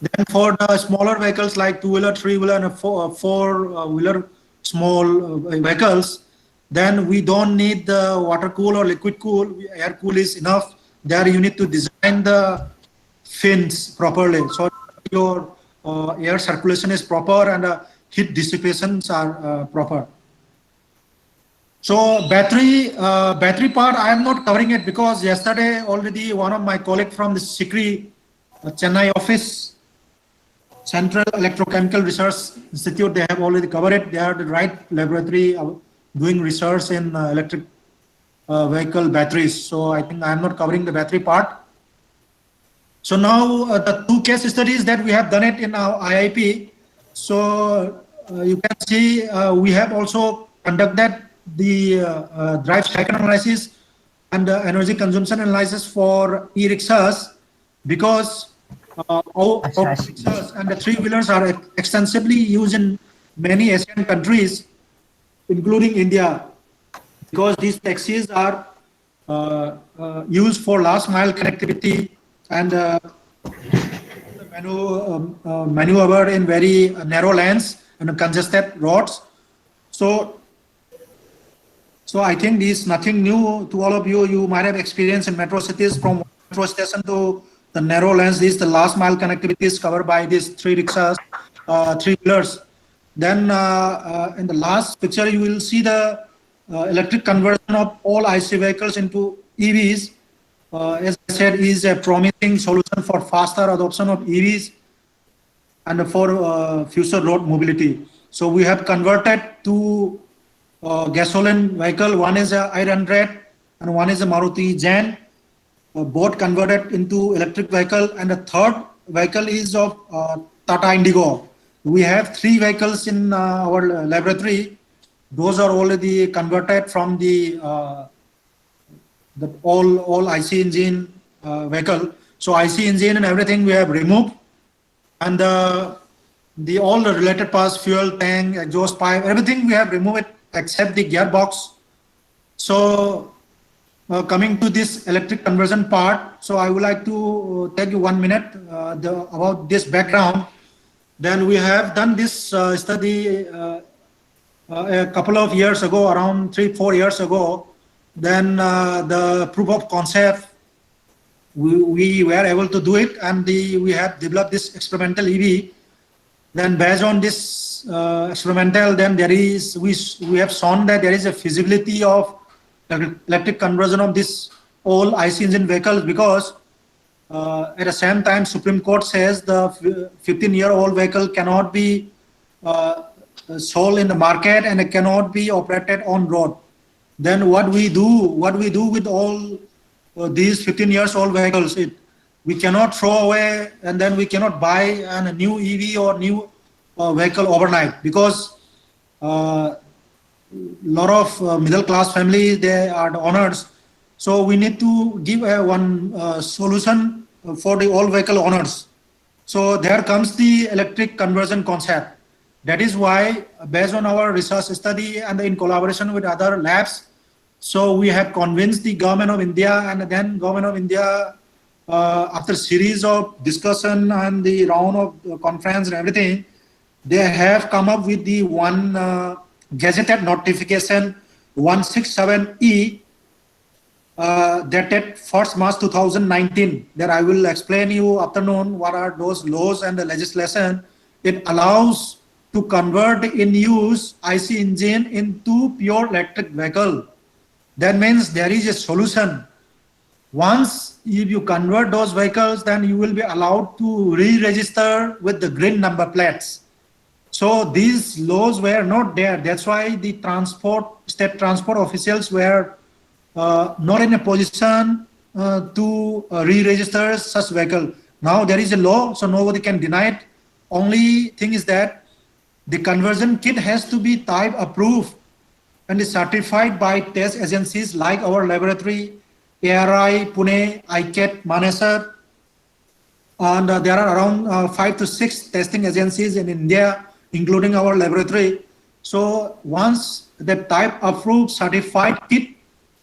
Speaker 2: Then for the smaller vehicles like two-wheeler, three-wheeler, and four-wheeler small vehicles, then we don't need the water cool or liquid cool. Air cool is enough. There you need to design the fins properly, so your air circulation is proper and heat dissipations are proper. So battery part, I am not covering it because yesterday already one of my colleagues from the SICRI Chennai office, Central Electrochemical Research Institute, they have already covered it. They are the right laboratory doing research in electric vehicle batteries. So I think I am not covering the battery part. So now the two case studies that we have done it in our IIP. So you can see we have also conducted the drive cycle analysis and the energy consumption analysis for e-rickshaws, because rickshaws and the three-wheelers are extensively used in many Asian countries, including India, because these taxis are used for last mile connectivity and maneuver in very narrow lanes and congested roads. So So I think this is nothing new to all of you. You might have experience in metro cities from metro station to the narrow lanes. This is the last mile connectivity is covered by these three rickshaws, three wheelers. Then in the last picture, you will see the electric conversion of all IC vehicles into EVs. As I said, is a promising solution for faster adoption of EVs and for future road mobility. So we have converted to gasoline vehicle. One is a i100 and one is a Maruti Jan. Both converted into electric vehicle, and the third vehicle is of Tata Indigo. We have three vehicles in our laboratory. Those are already converted from the all IC engine vehicle. So IC engine and everything we have removed, and all the related parts, fuel tank, exhaust pipe, everything we have removed it except the gearbox. So coming to this electric conversion part, so I would like to take you 1 minute about this background. Then we have done this study a couple of years ago, around 3-4 years ago. Then the proof of concept, we were able to do it, and we have developed this experimental EV. Then based on this experimental, then we have shown that there is a feasibility of electric conversion of this all IC engine vehicles, because at the same time Supreme Court says the 15-year-old vehicle cannot be sold in the market and it cannot be operated on road. Then what we do with all these 15-year-old vehicles, we cannot throw away, and then we cannot buy a new EV or new vehicle overnight, because lot of middle class families, they are the owners. So we need to give one solution for the all vehicle owners. So there comes the electric conversion concept. That is why, based on our research study and in collaboration with other labs, so we have convinced the government of India, and then government of India, after series of discussion and the round of conference and everything, they have come up with the one gazetted notification 167E dated 1st March 2019. That I will explain you afternoon what are those laws and the legislation. It allows to convert in use IC engine into pure electric vehicle. That means there is a solution. Once if you convert those vehicles, then you will be allowed to re-register with the green number plates. So these laws were not there. That's why the state transport officials were not in a position to re-register such vehicle. Now there is a law, so nobody can deny it. Only thing is that the conversion kit has to be type approved and is certified by test agencies like our laboratory, ARI, Pune, ICAT, Manesar, and there are around 5 to 6 testing agencies in India, including our laboratory. So once the type approved certified kit,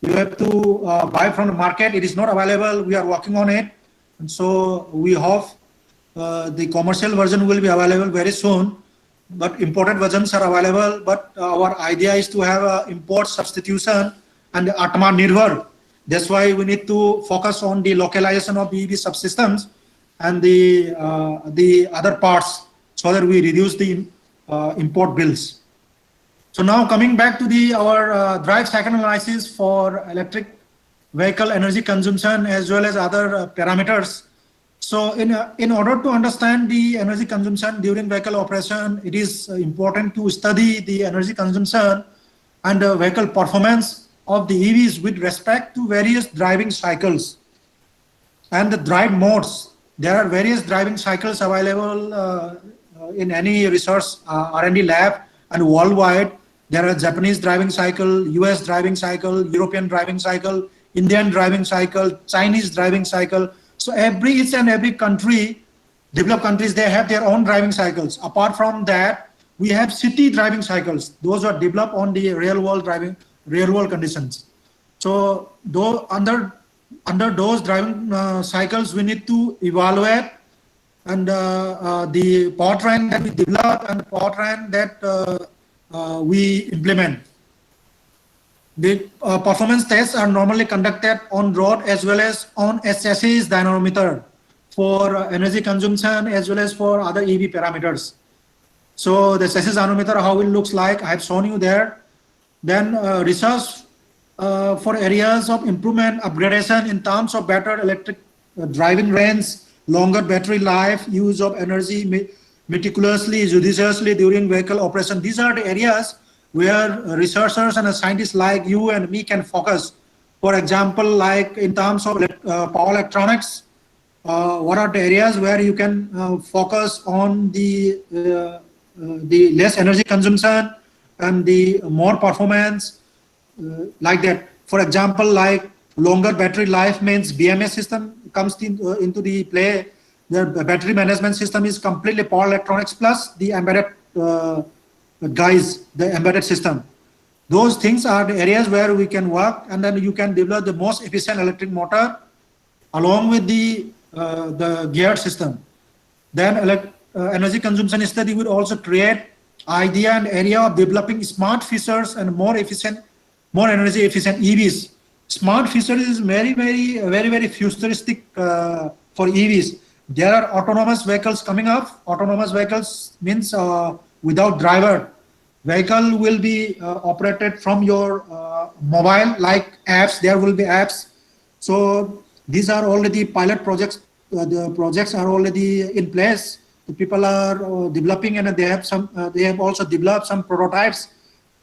Speaker 2: you have to buy from the market. It is not available. We are working on it, and so we hope the commercial version will be available very soon. But imported versions are available. But our idea is to have import substitution and Atma Nirbhar. That's why we need to focus on the localization of EV subsystems and the other parts, so that we reduce the import bills. So now coming back to our drive cycle analysis for electric vehicle energy consumption as well as other parameters. So in order to understand the energy consumption during vehicle operation, it is important to study the energy consumption and the vehicle performance of the EVs with respect to various driving cycles and the drive modes. There are various driving cycles available in any research R&D lab, and worldwide there are Japanese driving cycle, US driving cycle, European driving cycle, Indian driving cycle, Chinese driving cycle. So each and every country, developed countries, they have their own driving cycles. Apart from that, we have city driving cycles. Those are developed on the real world conditions. So under those driving cycles, we need to evaluate and the powertrain that we develop and the powertrain that we implement. The performance tests are normally conducted on road as well as on a chassis dynamometer for energy consumption as well as for other EV parameters. So the chassis dynamometer, how it looks like, I have shown you there. Then research for areas of improvement, upgradation in terms of better electric driving range, longer battery life, use of energy meticulously, judiciously during vehicle operation. These are the areas where researchers and scientists like you and me can focus. For example, like in terms of power electronics, what are the areas where you can focus on the less energy consumption and the more performance, like that. For example, like longer battery life means BMS system comes into the play. The battery management system is completely power electronics plus the embedded the embedded system. Those things are the areas where we can work, and then you can develop the most efficient electric motor along with the geared system. Then energy consumption study would also create idea and area of developing smart features and more energy efficient EVs. Smart features is very futuristic for EVs. There are autonomous vehicles coming up. Autonomous vehicles means without driver. Vehicle will be operated from your mobile, like apps. There will be apps. So these are already pilot projects. The projects are already in place. The people are developing, and they have also developed some prototypes.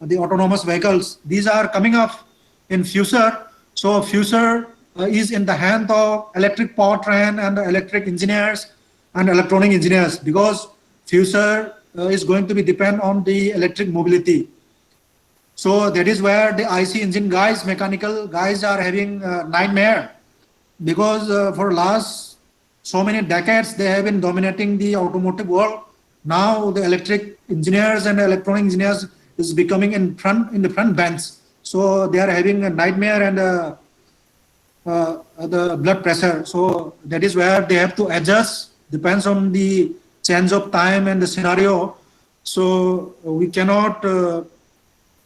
Speaker 2: The autonomous vehicles. These are coming up in future. So future is in the hand of electric powertrain and electric engineers and electronic engineers, because future is going to be depend on the electric mobility. So that is where the IC engine guys, mechanical guys are having nightmare, because for last so many decades they have been dominating the automotive world. Now the electric engineers and electronic engineers is becoming in the front bench. So they are having a nightmare and the blood pressure. So that is where they have to adjust, depends on the change of time and the scenario. So we cannot, the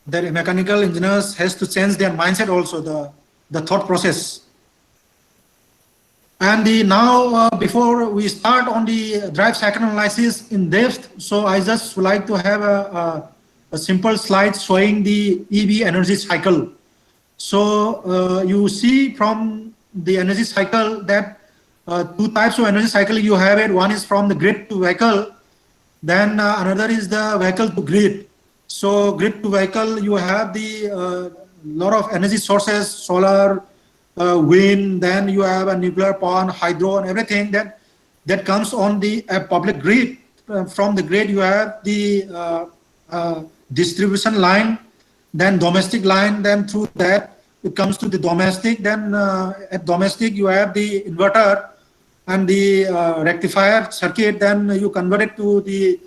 Speaker 2: mechanical engineers has to change their mindset also, the thought process. And now before we start on the drive cycle analysis in depth, so I just would like to have a simple slide showing the EV energy cycle. So you see from the energy cycle that two types of energy cycle you have it. One is from the grid to vehicle, then another is the vehicle to grid. So grid to vehicle, you have the lot of energy sources, solar, wind, then you have a nuclear power, hydro, and everything that comes on the public grid. From the grid, you have the distribution line, then domestic line, then through that it comes to the domestic. Then at domestic you have the inverter and the rectifier circuit. Then you convert it to the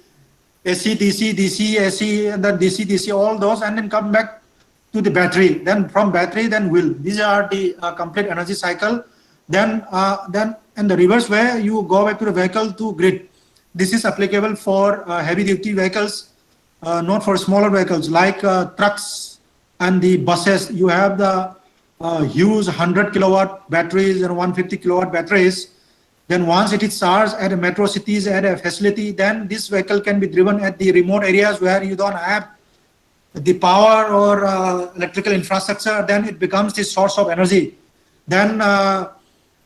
Speaker 2: AC, DC, DC, AC, and then DC, DC, all those, and then come back to the battery. Then from battery, then wheel. These are the complete energy cycle. Then in the reverse way, you go back to the vehicle to grid. This is applicable for heavy duty vehicles, not for smaller vehicles like trucks and the buses. You have the huge 100 kilowatt batteries and 150 kilowatt batteries. Then once it is charged at a metro cities at a facility, then this vehicle can be driven at the remote areas where you don't have the power or electrical infrastructure. Then it becomes the source of energy. Then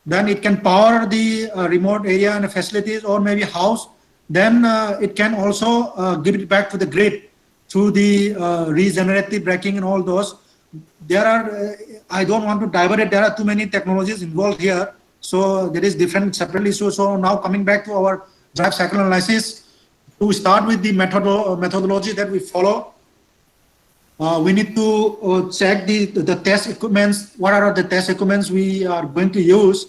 Speaker 2: it can power the remote area and facilities or maybe house. Then it can also give it back to the grid through the regenerative braking and all those. There are, I don't want to divert it, there are too many technologies involved here. So there is different separate issues. So now coming back to our drive cycle analysis, to start with the methodology that we follow, we need to check the test equipments. What are the test equipments we are going to use?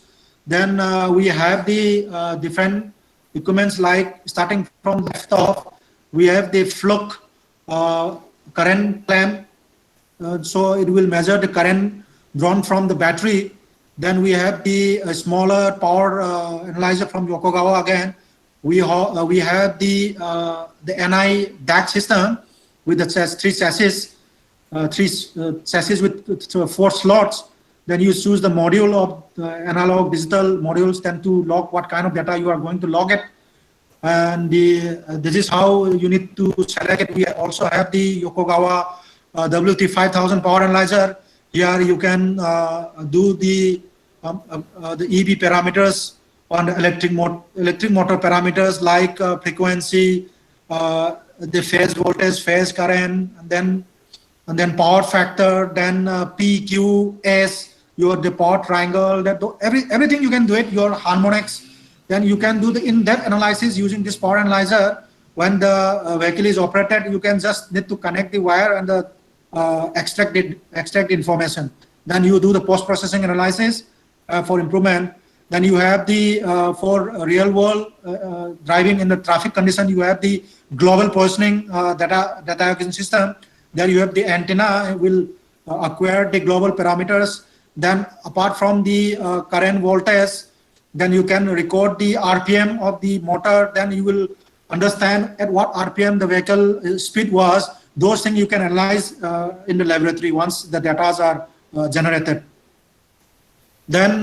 Speaker 2: Then we have the different equipments, like starting from left off, we have the Fluke current clamp. So it will measure the current drawn from the battery. Then we have the smaller power analyzer from Yokogawa again. We have the NI DAC system with the three chassis. chassis with 4 slots. Then you choose the module of analog digital modules, then to log what kind of data you are going to log it. And this is how you need to select it. We also have the Yokogawa WT5000 power analyzer. Here you can do the EV parameters on the electric motor parameters like frequency, the phase voltage, phase current, and then power factor, then PQS, the power triangle, everything you can do it, your harmonics. Then you can do the in-depth analysis using this power analyzer. When the vehicle is operated, you can just need to connect the wire and extract information. Then you do the post-processing analysis for improvement. Then you have the for real world driving in the traffic condition, you have the global positioning data acquisition system. There you have the antenna will acquire the global parameters. Then apart from the current voltage, then you can record the RPM of the motor. Then you will understand at what RPM the vehicle speed was. Those things you can analyze in the laboratory once the data are generated. Then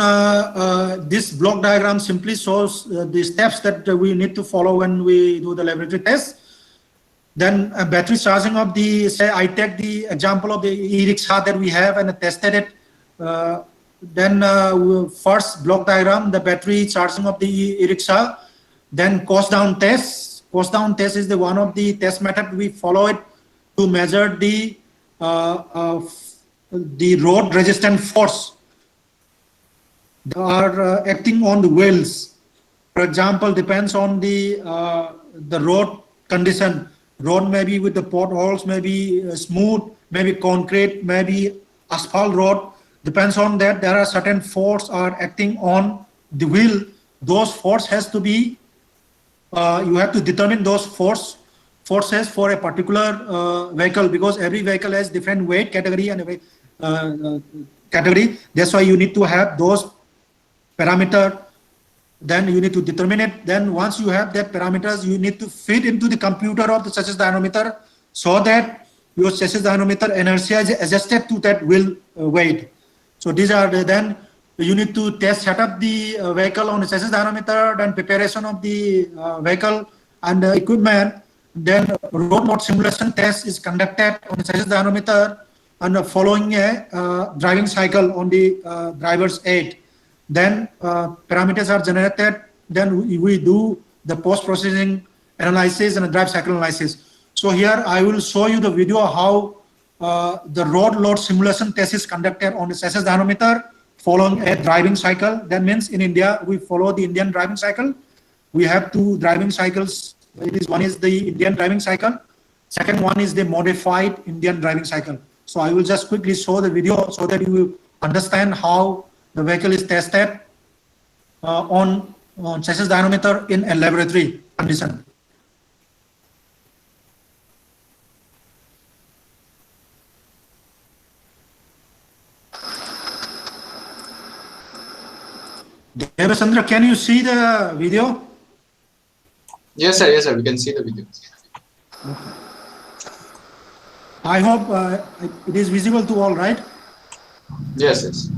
Speaker 2: this block diagram simply shows the steps that we need to follow when we do the laboratory test. Then battery charging of the, say I take the example of the e-rickshaw that we have and tested it. Then first block diagram, the battery charging of the e-rickshaw. Then cost down test. Cost down test is the one of the test method we follow it to measure the road resistant force that are acting on the wheels. For example, depends on the road condition. Road may be with the potholes, maybe smooth, maybe concrete, maybe asphalt road. Depends on that. There are certain forces are acting on the wheel. Those force has to be, you have to determine those forces for a particular vehicle, because every vehicle has different weight category and category. That's why you need to have those parameter. Then you need to determine it. Then once you have that parameters, you need to feed into the computer of the chassis dynamometer so that your chassis dynamometer inertia is adjusted to that wheel weight. So these are then you need to set up the vehicle on the chassis dynamometer, then preparation of the vehicle and the equipment. Then road mode simulation test is conducted on the chassis dynamometer and following a driving cycle on the driver's aid. Then parameters are generated. Then we do the post-processing analysis and the drive cycle analysis. So here I will show you the video how the road load simulation test is conducted on the chassis dynamometer following a driving cycle. That means in India we follow the Indian driving cycle. We have 2 driving cycles. One is the Indian driving cycle. Second one is the modified Indian driving cycle. So I will just quickly show the video so that you will understand how the vehicle is tested on chassis dynamometer in a laboratory condition. Devachandra, can you see the video?
Speaker 1: Yes, sir. Yes, sir. We can see the video.
Speaker 2: Okay. I hope it is visible to all, right?
Speaker 1: Yes, yes.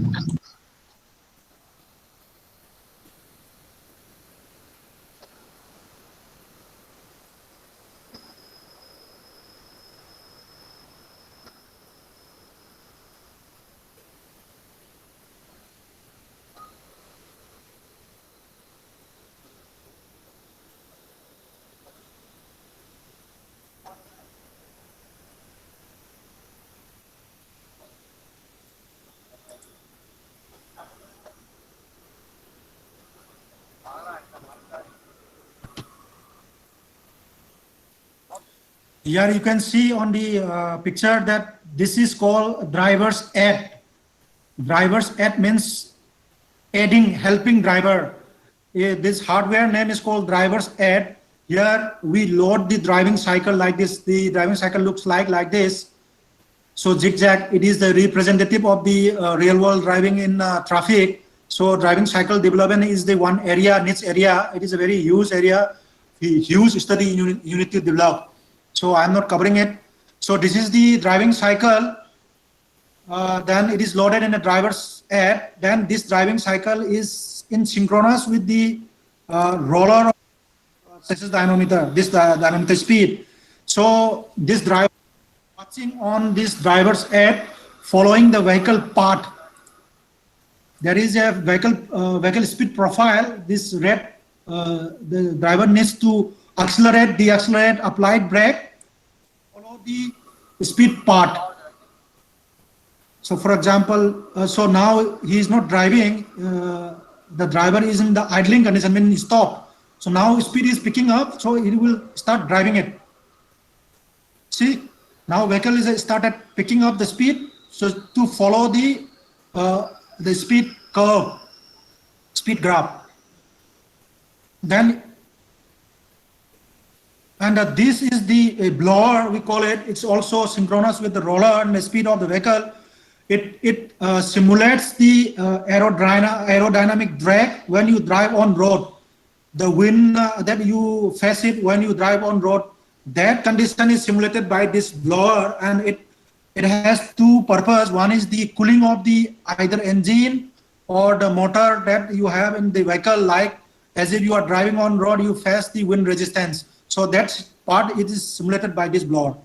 Speaker 2: Here you can see on the picture that this is called driver's aid. Driver's aid means aiding, helping driver. This hardware name is called driver's aid. Here we load the driving cycle like this. The driving cycle looks like this. So zigzag, it is the representative of the real world driving in traffic. So driving cycle development is the one area, niche area. It is a very huge area, huge study you need to develop. So I'm not covering it. So this is the driving cycle. then it is loaded in a driver's head. Then this driving cycle is in synchronous with the roller chassis dynamometer, this dynamometer speed. So this driver watching on this driver's head, following the vehicle path. There is a vehicle speed profile. This red, the driver needs to accelerate, decelerate, applied brake, follow the speed path. So for example, so now he is not driving, the driver is in the idling condition when he stopped. So now speed is picking up, so he will start driving it. See, now vehicle is started picking up the speed, so to follow the speed curve, speed graph. Then, and this is the blower, we call it. It's also synchronous with the roller and the speed of the vehicle. It simulates the aerodynamic drag when you drive on road. The wind that you face it when you drive on road, that condition is simulated by this blower, and it has two purposes. One is the cooling of the either engine or the motor that you have in the vehicle, like as if you are driving on road, you face the wind resistance. So that part it is simulated by this blower.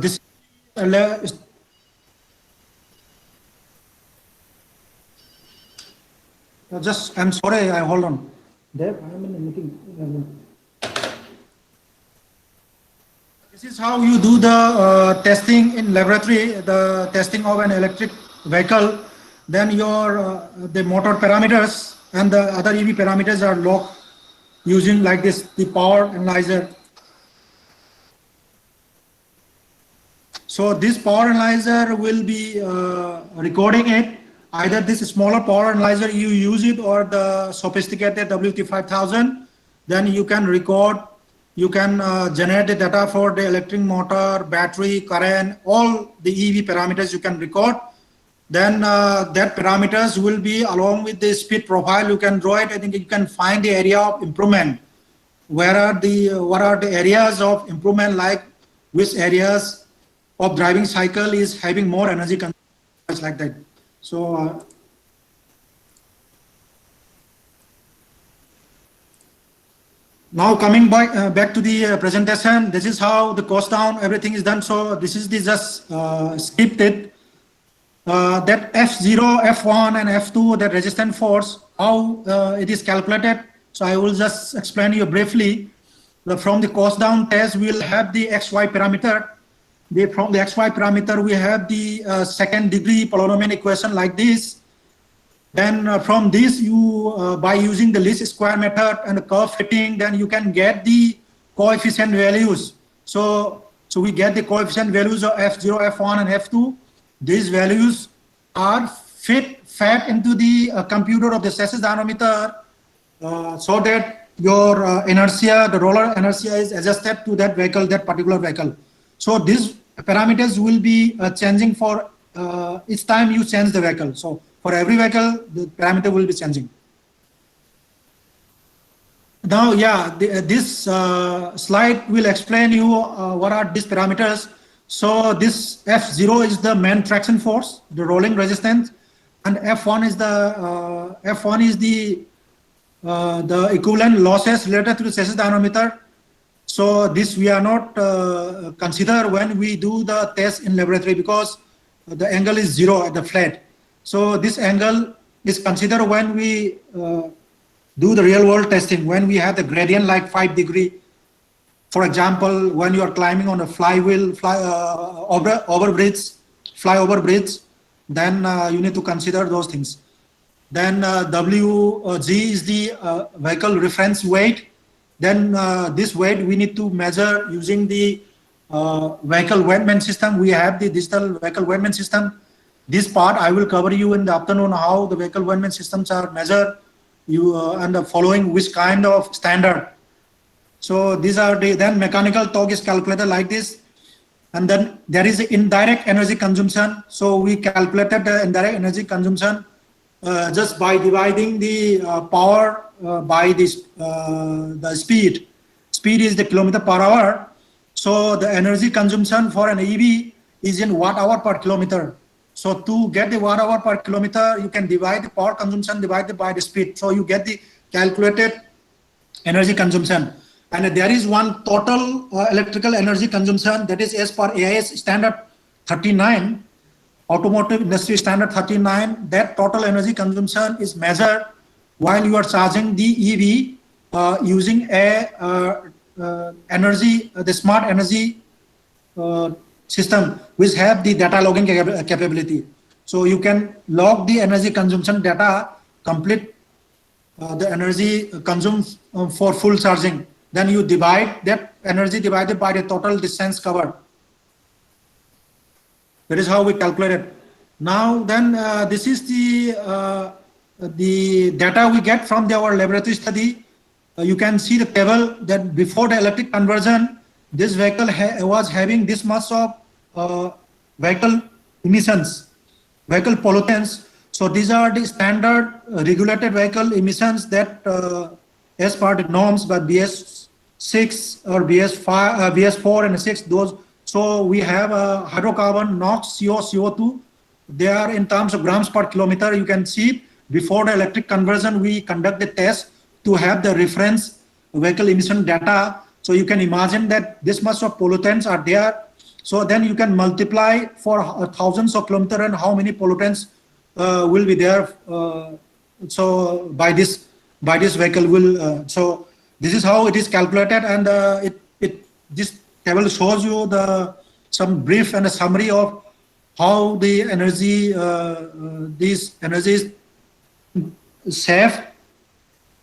Speaker 2: This just, I'm sorry, I hold on. There, I am in a meeting. This is how you do the testing in laboratory, the testing of an electric vehicle. Then your the motor parameters and the other EV parameters are locked using like this, the power analyzer. So this power analyzer will be recording it. Either this smaller power analyzer you use it, or the sophisticated WT5000. Then you can record, you can generate the data for the electric motor, battery, current, all the EV parameters you can record. Then that parameters will be along with the speed profile. You can draw it. I think you can find the area of improvement. What are the areas of improvement, like which areas of driving cycle is having more energy consumption, like that. So now coming back to the presentation, this is how the cost down everything is done. So this is the just scripted that F0, F1 and F2, that resistance force, how it is calculated. So I will just explain you briefly. From the cost down test, we will have the XY parameter. From the XY parameter, we have the second degree polynomial equation like this. Then from this, you by using the least square method and the curve fitting, then you can get the coefficient values. So we get the coefficient values of F0, F1 and F2. These values are fed into the computer of the chassis dynamometer, so that your inertia, the roller inertia, is adjusted to that vehicle, that particular vehicle. So these parameters will be changing for each time you change the vehicle. So for every vehicle, the parameter will be changing. Now, yeah, this slide will explain you what are these parameters. So this F0 is the main traction force, the rolling resistance, and F1 is the equivalent losses related to the chassis dynamometer. So this we are not consider when we do the test in laboratory, because the angle is 0 at the flat. So this angle is considered when we do the real world testing, when we have the gradient like 5 degree. For example, when you are climbing on a flyover bridge, then you need to consider those things. Then WG is the vehicle reference weight. Then this weight we need to measure using the vehicle weight management system. We have the digital vehicle weight management system. This part I will cover you in the afternoon, how the vehicle weight management systems are measured, and following which kind of standard. So these are the, then mechanical torque is calculated like this. And then there is indirect energy consumption. So we calculated the indirect energy consumption just by dividing the power by this the speed. Speed is the kilometer per hour. So the energy consumption for an EV is in watt-hour per kilometer. So to get the watt-hour per kilometer, you can divide the power consumption divided by the speed. So you get the calculated energy consumption. And there is one total electrical energy consumption, that is as per AIS standard 39, automotive industry standard 39. That total energy consumption is measured while you are charging the EV using a the smart energy system which have the data logging capability. So you can log the energy consumption data, complete the energy consumed for full charging. Then you divide that energy divided by the total distance covered. That is how we calculate it. Now then this is the data we get from our laboratory study. You can see the table that before the electric conversion, this vehicle was having this much of vehicle emissions, vehicle pollutants. So these are the standard regulated vehicle emissions that as per the norms by BS6 or BS5, BS4 and 6, those. So we have hydrocarbon, NOx, CO, CO2. They are in terms of grams per kilometer. You can see before the electric conversion, we conduct the test to have the reference vehicle emission data. So you can imagine that this much of pollutants are there. So then you can multiply for thousands of kilometers and how many pollutants will be there. So by this vehicle will. So this is how it is calculated, and this table shows you some brief and a summary of how the energy these energies safe,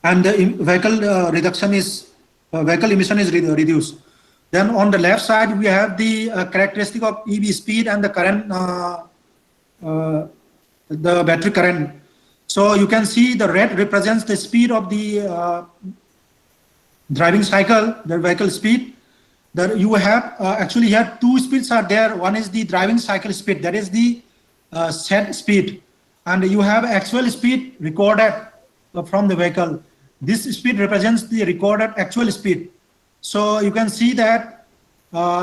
Speaker 2: and the vehicle reduction is vehicle emission is reduced. Then on the left side we have the characteristic of EV speed and the current, the battery current. So you can see the red represents the speed of the driving cycle, the vehicle speed. That you have actually here two speeds are there. One is the driving cycle speed, that is the set speed, and you have actual speed recorded from the vehicle. This speed represents the recorded actual speed. So you can see that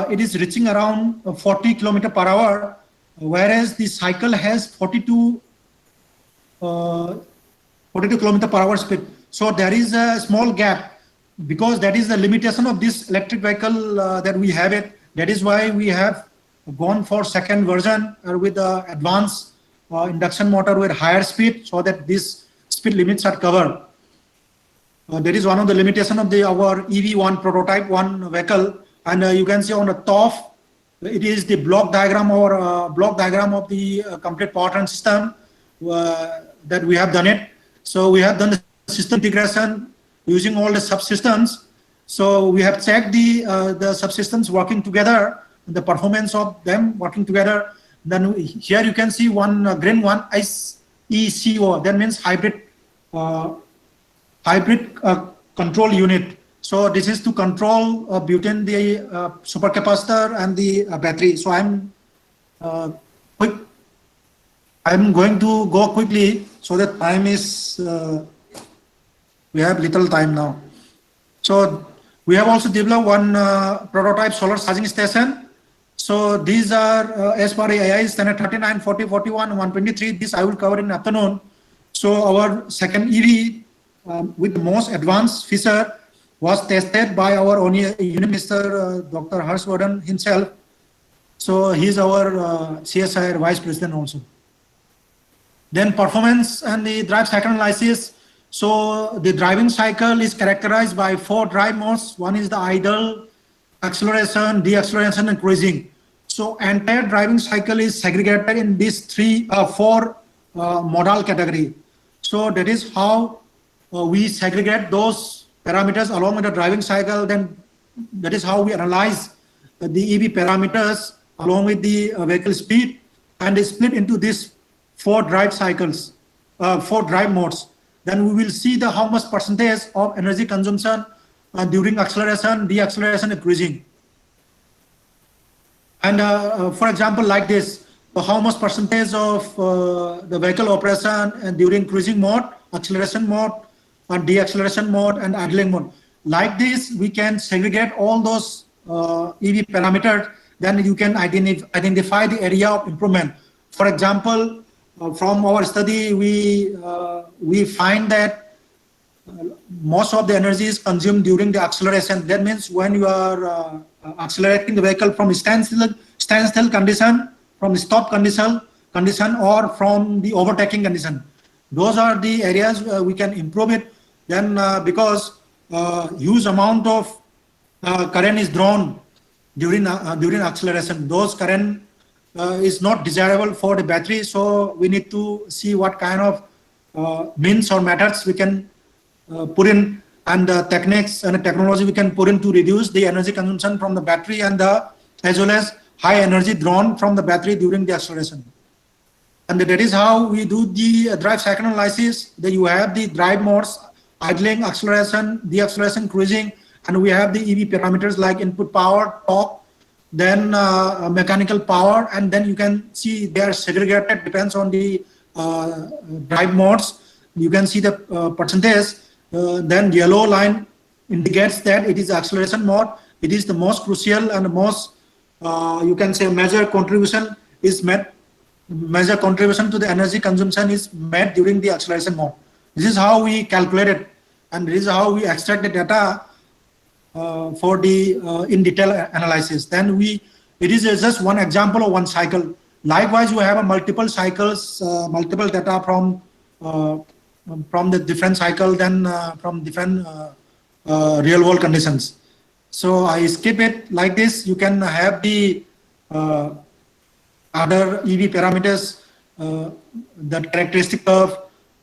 Speaker 2: it is reaching around 40 km per hour, whereas the cycle has 42 km per hour speed. So there is a small gap, because that is the limitation of this electric vehicle that we have it. That is why we have gone for second version with the advanced induction motor with higher speed, so that these speed limits are covered. That is one of the limitation of our EV1 prototype 1 vehicle. And you can see on the top, it is the block diagram or block diagram of the complete powertrain system that we have done it. So we have done the system integration using all the subsystems. So we have checked the subsystems working together, the performance of them working together. Then here you can see one green one, IECO, that means hybrid control unit. So this is to control between the supercapacitor and the battery. So I'm going to go quickly so that time is, we have little time now. So we have also developed one prototype solar charging station. So these are as per AIS standard 39, 40, 41, 123. This I will cover in afternoon. So our second EV with the most advanced feature was tested by our own Union Minister, Dr. Harshvardhan himself. So he's our CSIR Vice President also. Then performance and the drive cycle analysis. So the driving cycle is characterized by 4 drive modes. One is the idle, acceleration, deacceleration, and cruising. So entire driving cycle is segregated in these four modal category. So that is how we segregate those parameters along with the driving cycle. Then that is how we analyze the EV parameters along with the vehicle speed, and they split into these four drive cycles, four drive modes. Then we will see the how much percentage of energy consumption during acceleration, deceleration, and cruising. And for example, like this, how much percentage of the vehicle operation and during cruising mode, acceleration mode, and deceleration mode, and idling mode. Like this, we can segregate all those EV parameters. Then you can identify the area of improvement. For example, from our study, we find that most of the energy is consumed during the acceleration. That means when you are accelerating the vehicle from standstill condition, from stop condition, or from the overtaking condition. Those are the areas we can improve it. Then because huge amount of current is drawn during acceleration, those current is not desirable for the battery. So we need to see what kind of means or methods we can put in, and the techniques and the technology we can put in to reduce the energy consumption from the battery, and as well as high energy drawn from the battery during the acceleration. And that is how we do the drive cycle analysis. Then you have the drive modes: idling, acceleration, deceleration, cruising, and we have the EV parameters like input power, torque, then mechanical power, and then you can see they are segregated, depends on the drive modes. You can see the percentage. Then yellow line indicates that it is acceleration mode. It is the most crucial and the most you can say major contribution is met. Major contribution to the energy consumption is made during the acceleration mode. This is how we calculate it, and this is how we extract the data for the in detail analysis. Then it is just one example of one cycle. Likewise, you have multiple cycles, multiple data from the different cycle, then from different real world conditions. So I skip it like this. You can have the other EV parameters, that characteristic curve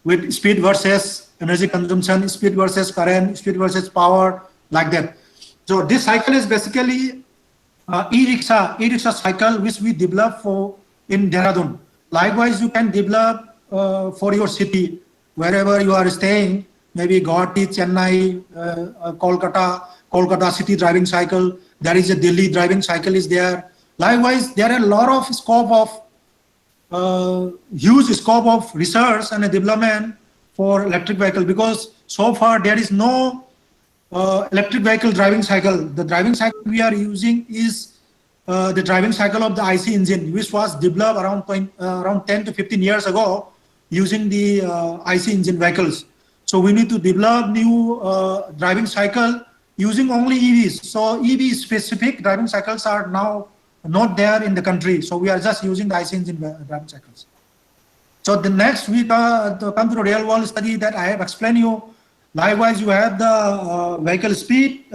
Speaker 2: with speed versus energy consumption, speed versus current, speed versus power, like that. So this cycle is basically e-rickshaw cycle, which we develop for in Dehradun. Likewise, you can develop for your city, wherever you are staying, maybe Guwahati, Chennai, Kolkata city driving cycle. There is a Delhi driving cycle is there. Likewise, there are a lot of huge scope of research and development for electric vehicle, because so far there is no electric vehicle driving cycle. The driving cycle we are using is the driving cycle of the IC engine, which was developed around 10 to 15 years ago using the IC engine vehicles. So we need to develop new driving cycle using only EVs. So EV specific driving cycles are now not there in the country. So we are just using the IC engine driving cycles. So the next we come to the real world study that I have explained you. Likewise, you have the vehicle speed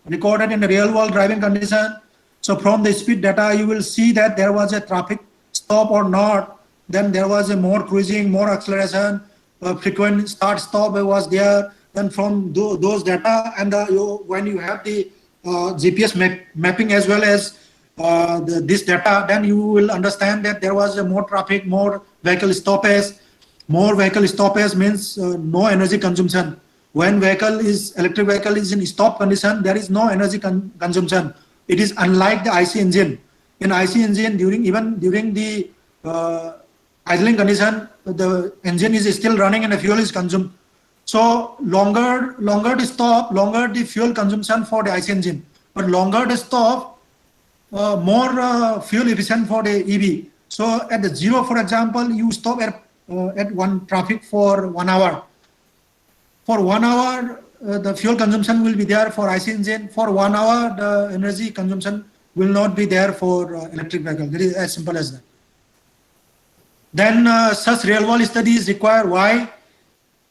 Speaker 2: recorded in the real world driving condition. So from the speed data, you will see that there was a traffic stop or not. Then there was a more cruising, more acceleration, frequent start stop was there. Then from those data, and when you have the GPS mapping as well as this data, then you will understand that there was a more traffic, more vehicle stoppage. More vehicle stoppage means no energy consumption. When electric vehicle is in stop condition, there is no energy consumption. It is unlike the IC engine. In IC engine, even during the idling condition, the engine is still running and the fuel is consumed. So longer the stop, longer the fuel consumption for the IC engine, but longer the stop, more fuel efficient for the EV. So at the zero, for example, you stop at one traffic for 1 hour. For 1 hour, the fuel consumption will be there for IC engine. For 1 hour, the energy consumption will not be there for electric vehicle. It is as simple as that. Then such real world studies require. Why?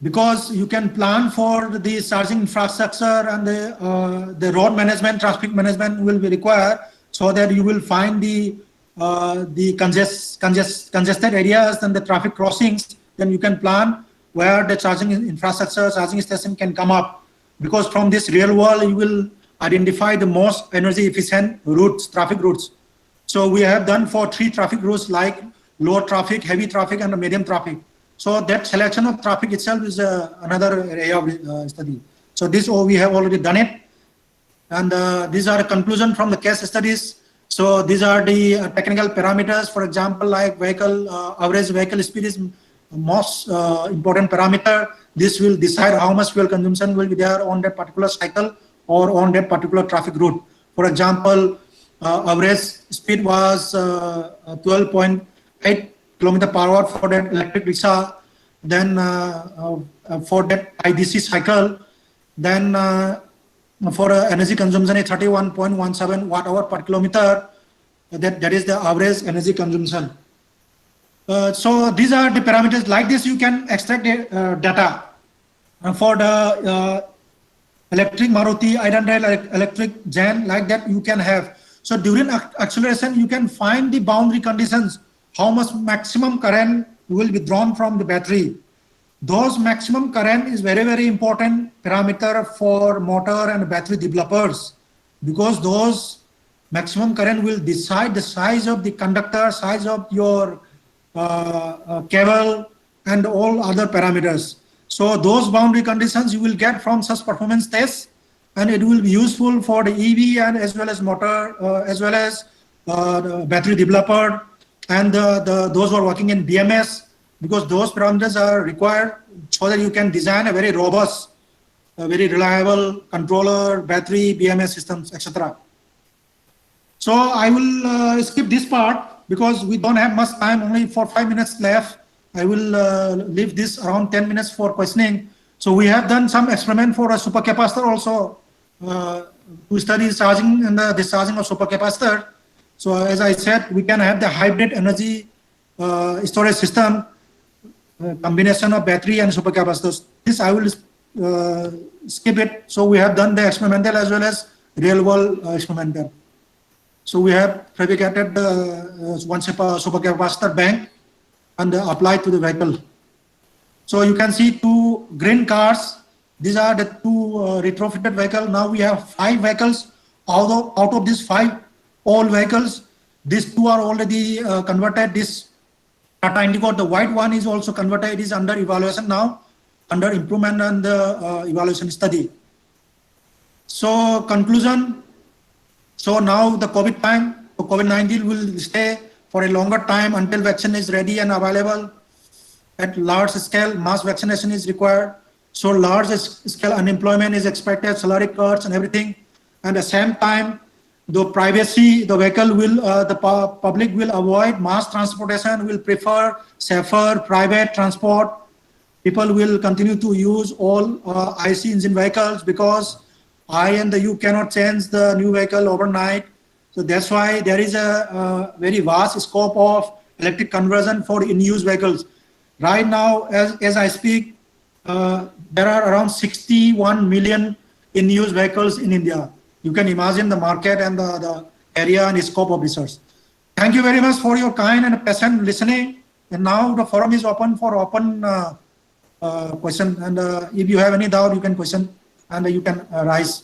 Speaker 2: Because you can plan for the charging infrastructure, and the road management, traffic management will be required. so that you will find the congested areas and the traffic crossings. Then you can plan where the charging infrastructure, charging station can come up, because from this real world you will identify the most energy efficient routes, traffic routes. So we have done for 3 traffic routes, like low traffic, heavy traffic, and medium traffic. So that selection of traffic itself is another area of study. So this we have already done it, and these are a conclusion from the case studies. So these are the technical parameters. For example, like vehicle average vehicle speed is most important parameter. This will decide how much fuel consumption will be there on that particular cycle or on that particular traffic route. For example, average speed was 12.8 km/h for that electric rickshaw. Then for that IDC cycle, then for energy consumption is 31.17 watt-hour per kilometer. That is the average energy consumption. So these are the parameters. Like this, you can extract data for the electric Maruti, iron rail, electric Jan, like that you can have. So during acceleration, you can find the boundary conditions, how much maximum current will be drawn from the battery. Those maximum current is very, very important parameter for motor and battery developers, because those maximum current will decide the size of the conductor, size of your cable, and all other parameters. So those boundary conditions you will get from such performance tests, and it will be useful for the EV and as well as motor, as well as the battery developer and those who are working in BMS, because those parameters are required so that you can design a very robust, very reliable controller, battery, BMS systems, etc. So I will skip this part because we don't have much time, only for 5 minutes left. I will leave this around 10 minutes for questioning. So we have done some experiment for a supercapacitor also to study charging and the discharging of supercapacitor. So as I said, we can have the hybrid energy storage system, combination of battery and supercapacitors. This I will skip it. So we have done the experimental as well as real world experimental. So we have fabricated one supercapacitor bank and applied to the vehicle. So you can see 2 green cars. These are the 2 retrofitted vehicles. Now we have 5 vehicles. Out of these 5 old vehicles, these 2 are already converted. This Tata Indigo, the white one, is also converted. It is under evaluation now, under improvement and evaluation study. So conclusion. So now the COVID time, COVID-19 will stay for a longer time until vaccine is ready and available. At large scale, mass vaccination is required. So large scale unemployment is expected, salary cuts and everything. And at the same time, the privacy, the vehicle will, the public will avoid mass transportation, will prefer safer private transport. People will continue to use all IC engine vehicles, because I and you cannot change the new vehicle overnight. So that's why there is a very vast scope of electric conversion for in-use vehicles. Right now, as I speak, there are around 61 million in-use vehicles in India. You can imagine the market and the area and scope of research. Thank you very much for your kind and patient listening. And now the forum is open for question. And if you have any doubt, you can question and you can rise.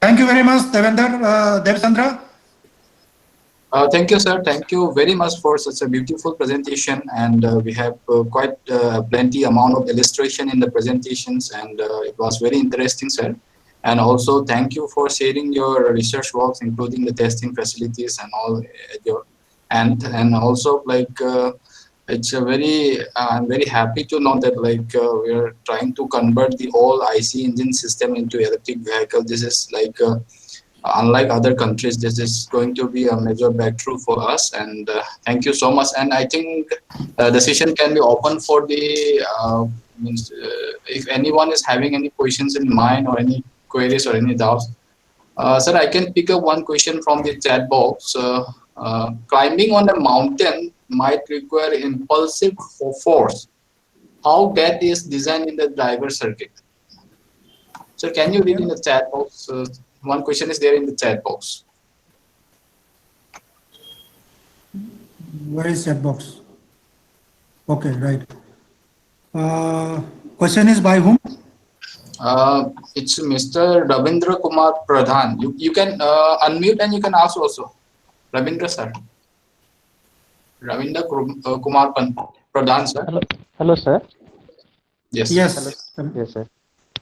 Speaker 2: Thank you very much, Devchandra.
Speaker 1: Thank you, sir. Thank you very much for such a beautiful presentation. And we have quite plenty amount of illustration in the presentations, and it was very interesting, sir. And also thank you for sharing your research works, including the testing facilities and all and also like it's a very I'm very happy to know that like we are trying to convert the whole IC engine system into electric vehicle. This is like unlike other countries, this is going to be a major breakthrough for us. And thank you so much. And I think the session can be open for the if anyone is having any questions in mind or any queries or any doubts. Sir, I can pick up one question from the chat box. Climbing on a mountain might require impulsive force. How that is designed in the driver circuit? So can you read in the chat box? One question is there in the chat box.
Speaker 2: Where is chat box? Okay, right. Question is by whom?
Speaker 1: It's Mr. Ravindra Kumar Pradhan. You can unmute and you can ask also. Ravindra sir. Ravindra Kumar Pradhan sir.
Speaker 4: Hello, sir.
Speaker 1: Yes.
Speaker 2: Yes.
Speaker 4: Yes, sir.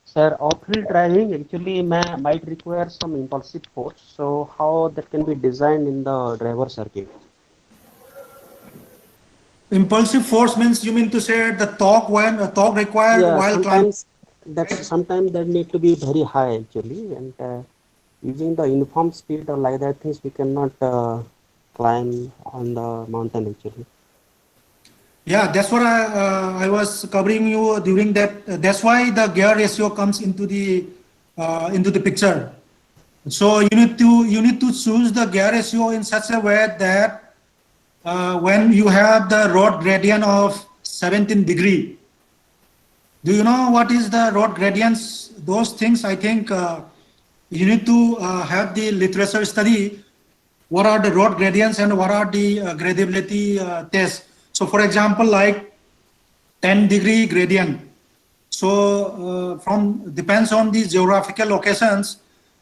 Speaker 4: Sir, off-hill driving actually might require some impulsive force. So how that can be designed in the driver circuit?
Speaker 2: Impulsive force means you mean to say the torque torque required
Speaker 4: Yeah,
Speaker 2: while climbing.
Speaker 4: sometimes that need to be very high actually, and using the uniform speed or like that things we cannot climb on the mountain actually.
Speaker 2: Yeah, that's what I was covering you during that. That's why the gear ratio comes into the picture. So you need to choose the gear ratio in such a way that when you have the road gradient of 17 degree, do you know what is the road gradients? Those things I think you need to have the literature study. What are the road gradients and what are the gradability tests? So for example, like 10-degree gradient. So depends on the geographical locations.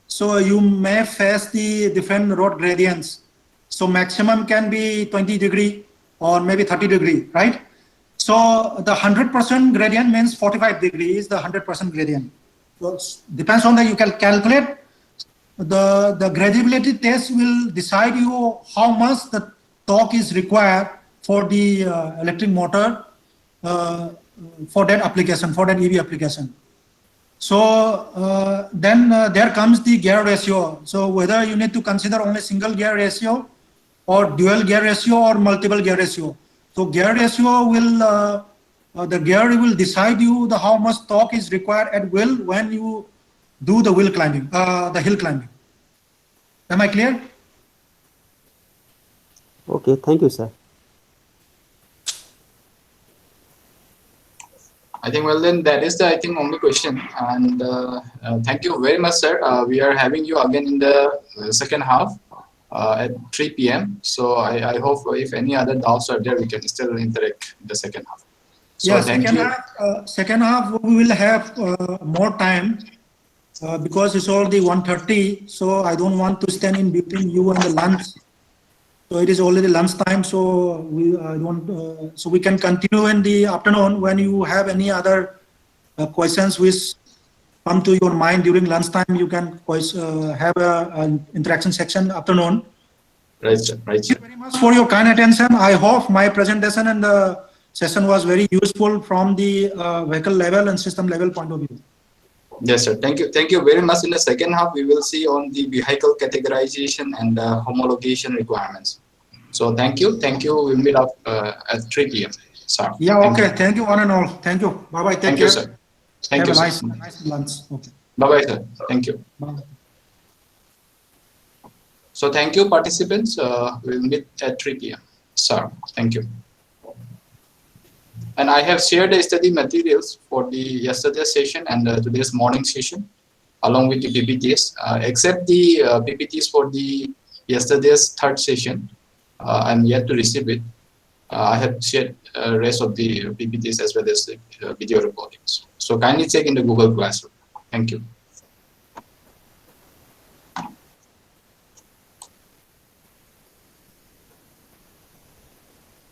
Speaker 2: So you may face the different road gradients. So maximum can be 20-degree or maybe 30-degree, right? So the 100% gradient means 45 degrees, the 100% gradient. So depends on that you can calculate. The gradability test will decide you how much the torque is required for the electric motor for that application, for that EV application. So then there comes the gear ratio. So whether you need to consider only single gear ratio or dual gear ratio or multiple gear ratio. So gear ratio will, the gear will decide you the how much torque is required at will when you do the hill climbing. Am I clear?
Speaker 4: Okay, thank you, sir.
Speaker 1: I think well then that is the only question, and thank you very much sir. We are having you again in the second half at 3 p.m. So I hope if any other doubts are there we can still interact in the second half. So
Speaker 2: Yeah,
Speaker 1: thank you.
Speaker 2: second half we will have more time because it's already 1:30. So I don't want to stand in between you and the lunch. So it is already lunch time. So so we can continue in the afternoon when you have any other questions which come to your mind during lunchtime. You can have an interaction section afternoon.
Speaker 1: Right, sir. Right, sir.
Speaker 2: Thank you very much for your kind attention. I hope my presentation and the session was very useful from the vehicle level and system level point of view.
Speaker 1: Yes, sir. Thank you. Thank you very much. In the second half, we will see on the vehicle categorization and homologation requirements. So thank you. Thank you. We'll meet up at 3 p.m. Sir.
Speaker 2: Yeah, okay. Thank you, one and all. Thank you. Bye-bye. Take care.
Speaker 1: Thank you, sir. Thank
Speaker 2: Have
Speaker 1: you,
Speaker 2: a
Speaker 1: sir.
Speaker 2: nice lunch. Okay.
Speaker 1: Bye-bye, sir. Thank you.
Speaker 2: Bye.
Speaker 1: So thank you, participants. We'll meet at 3 p.m. Sir, thank you. And I have shared the study materials for the yesterday's session and today's morning session, along with the PPTs, except the PPTs for the yesterday's third session. I'm yet to receive it. I have shared rest of the PPTs as well as the video recordings. So kindly check in the Google Classroom. Thank you.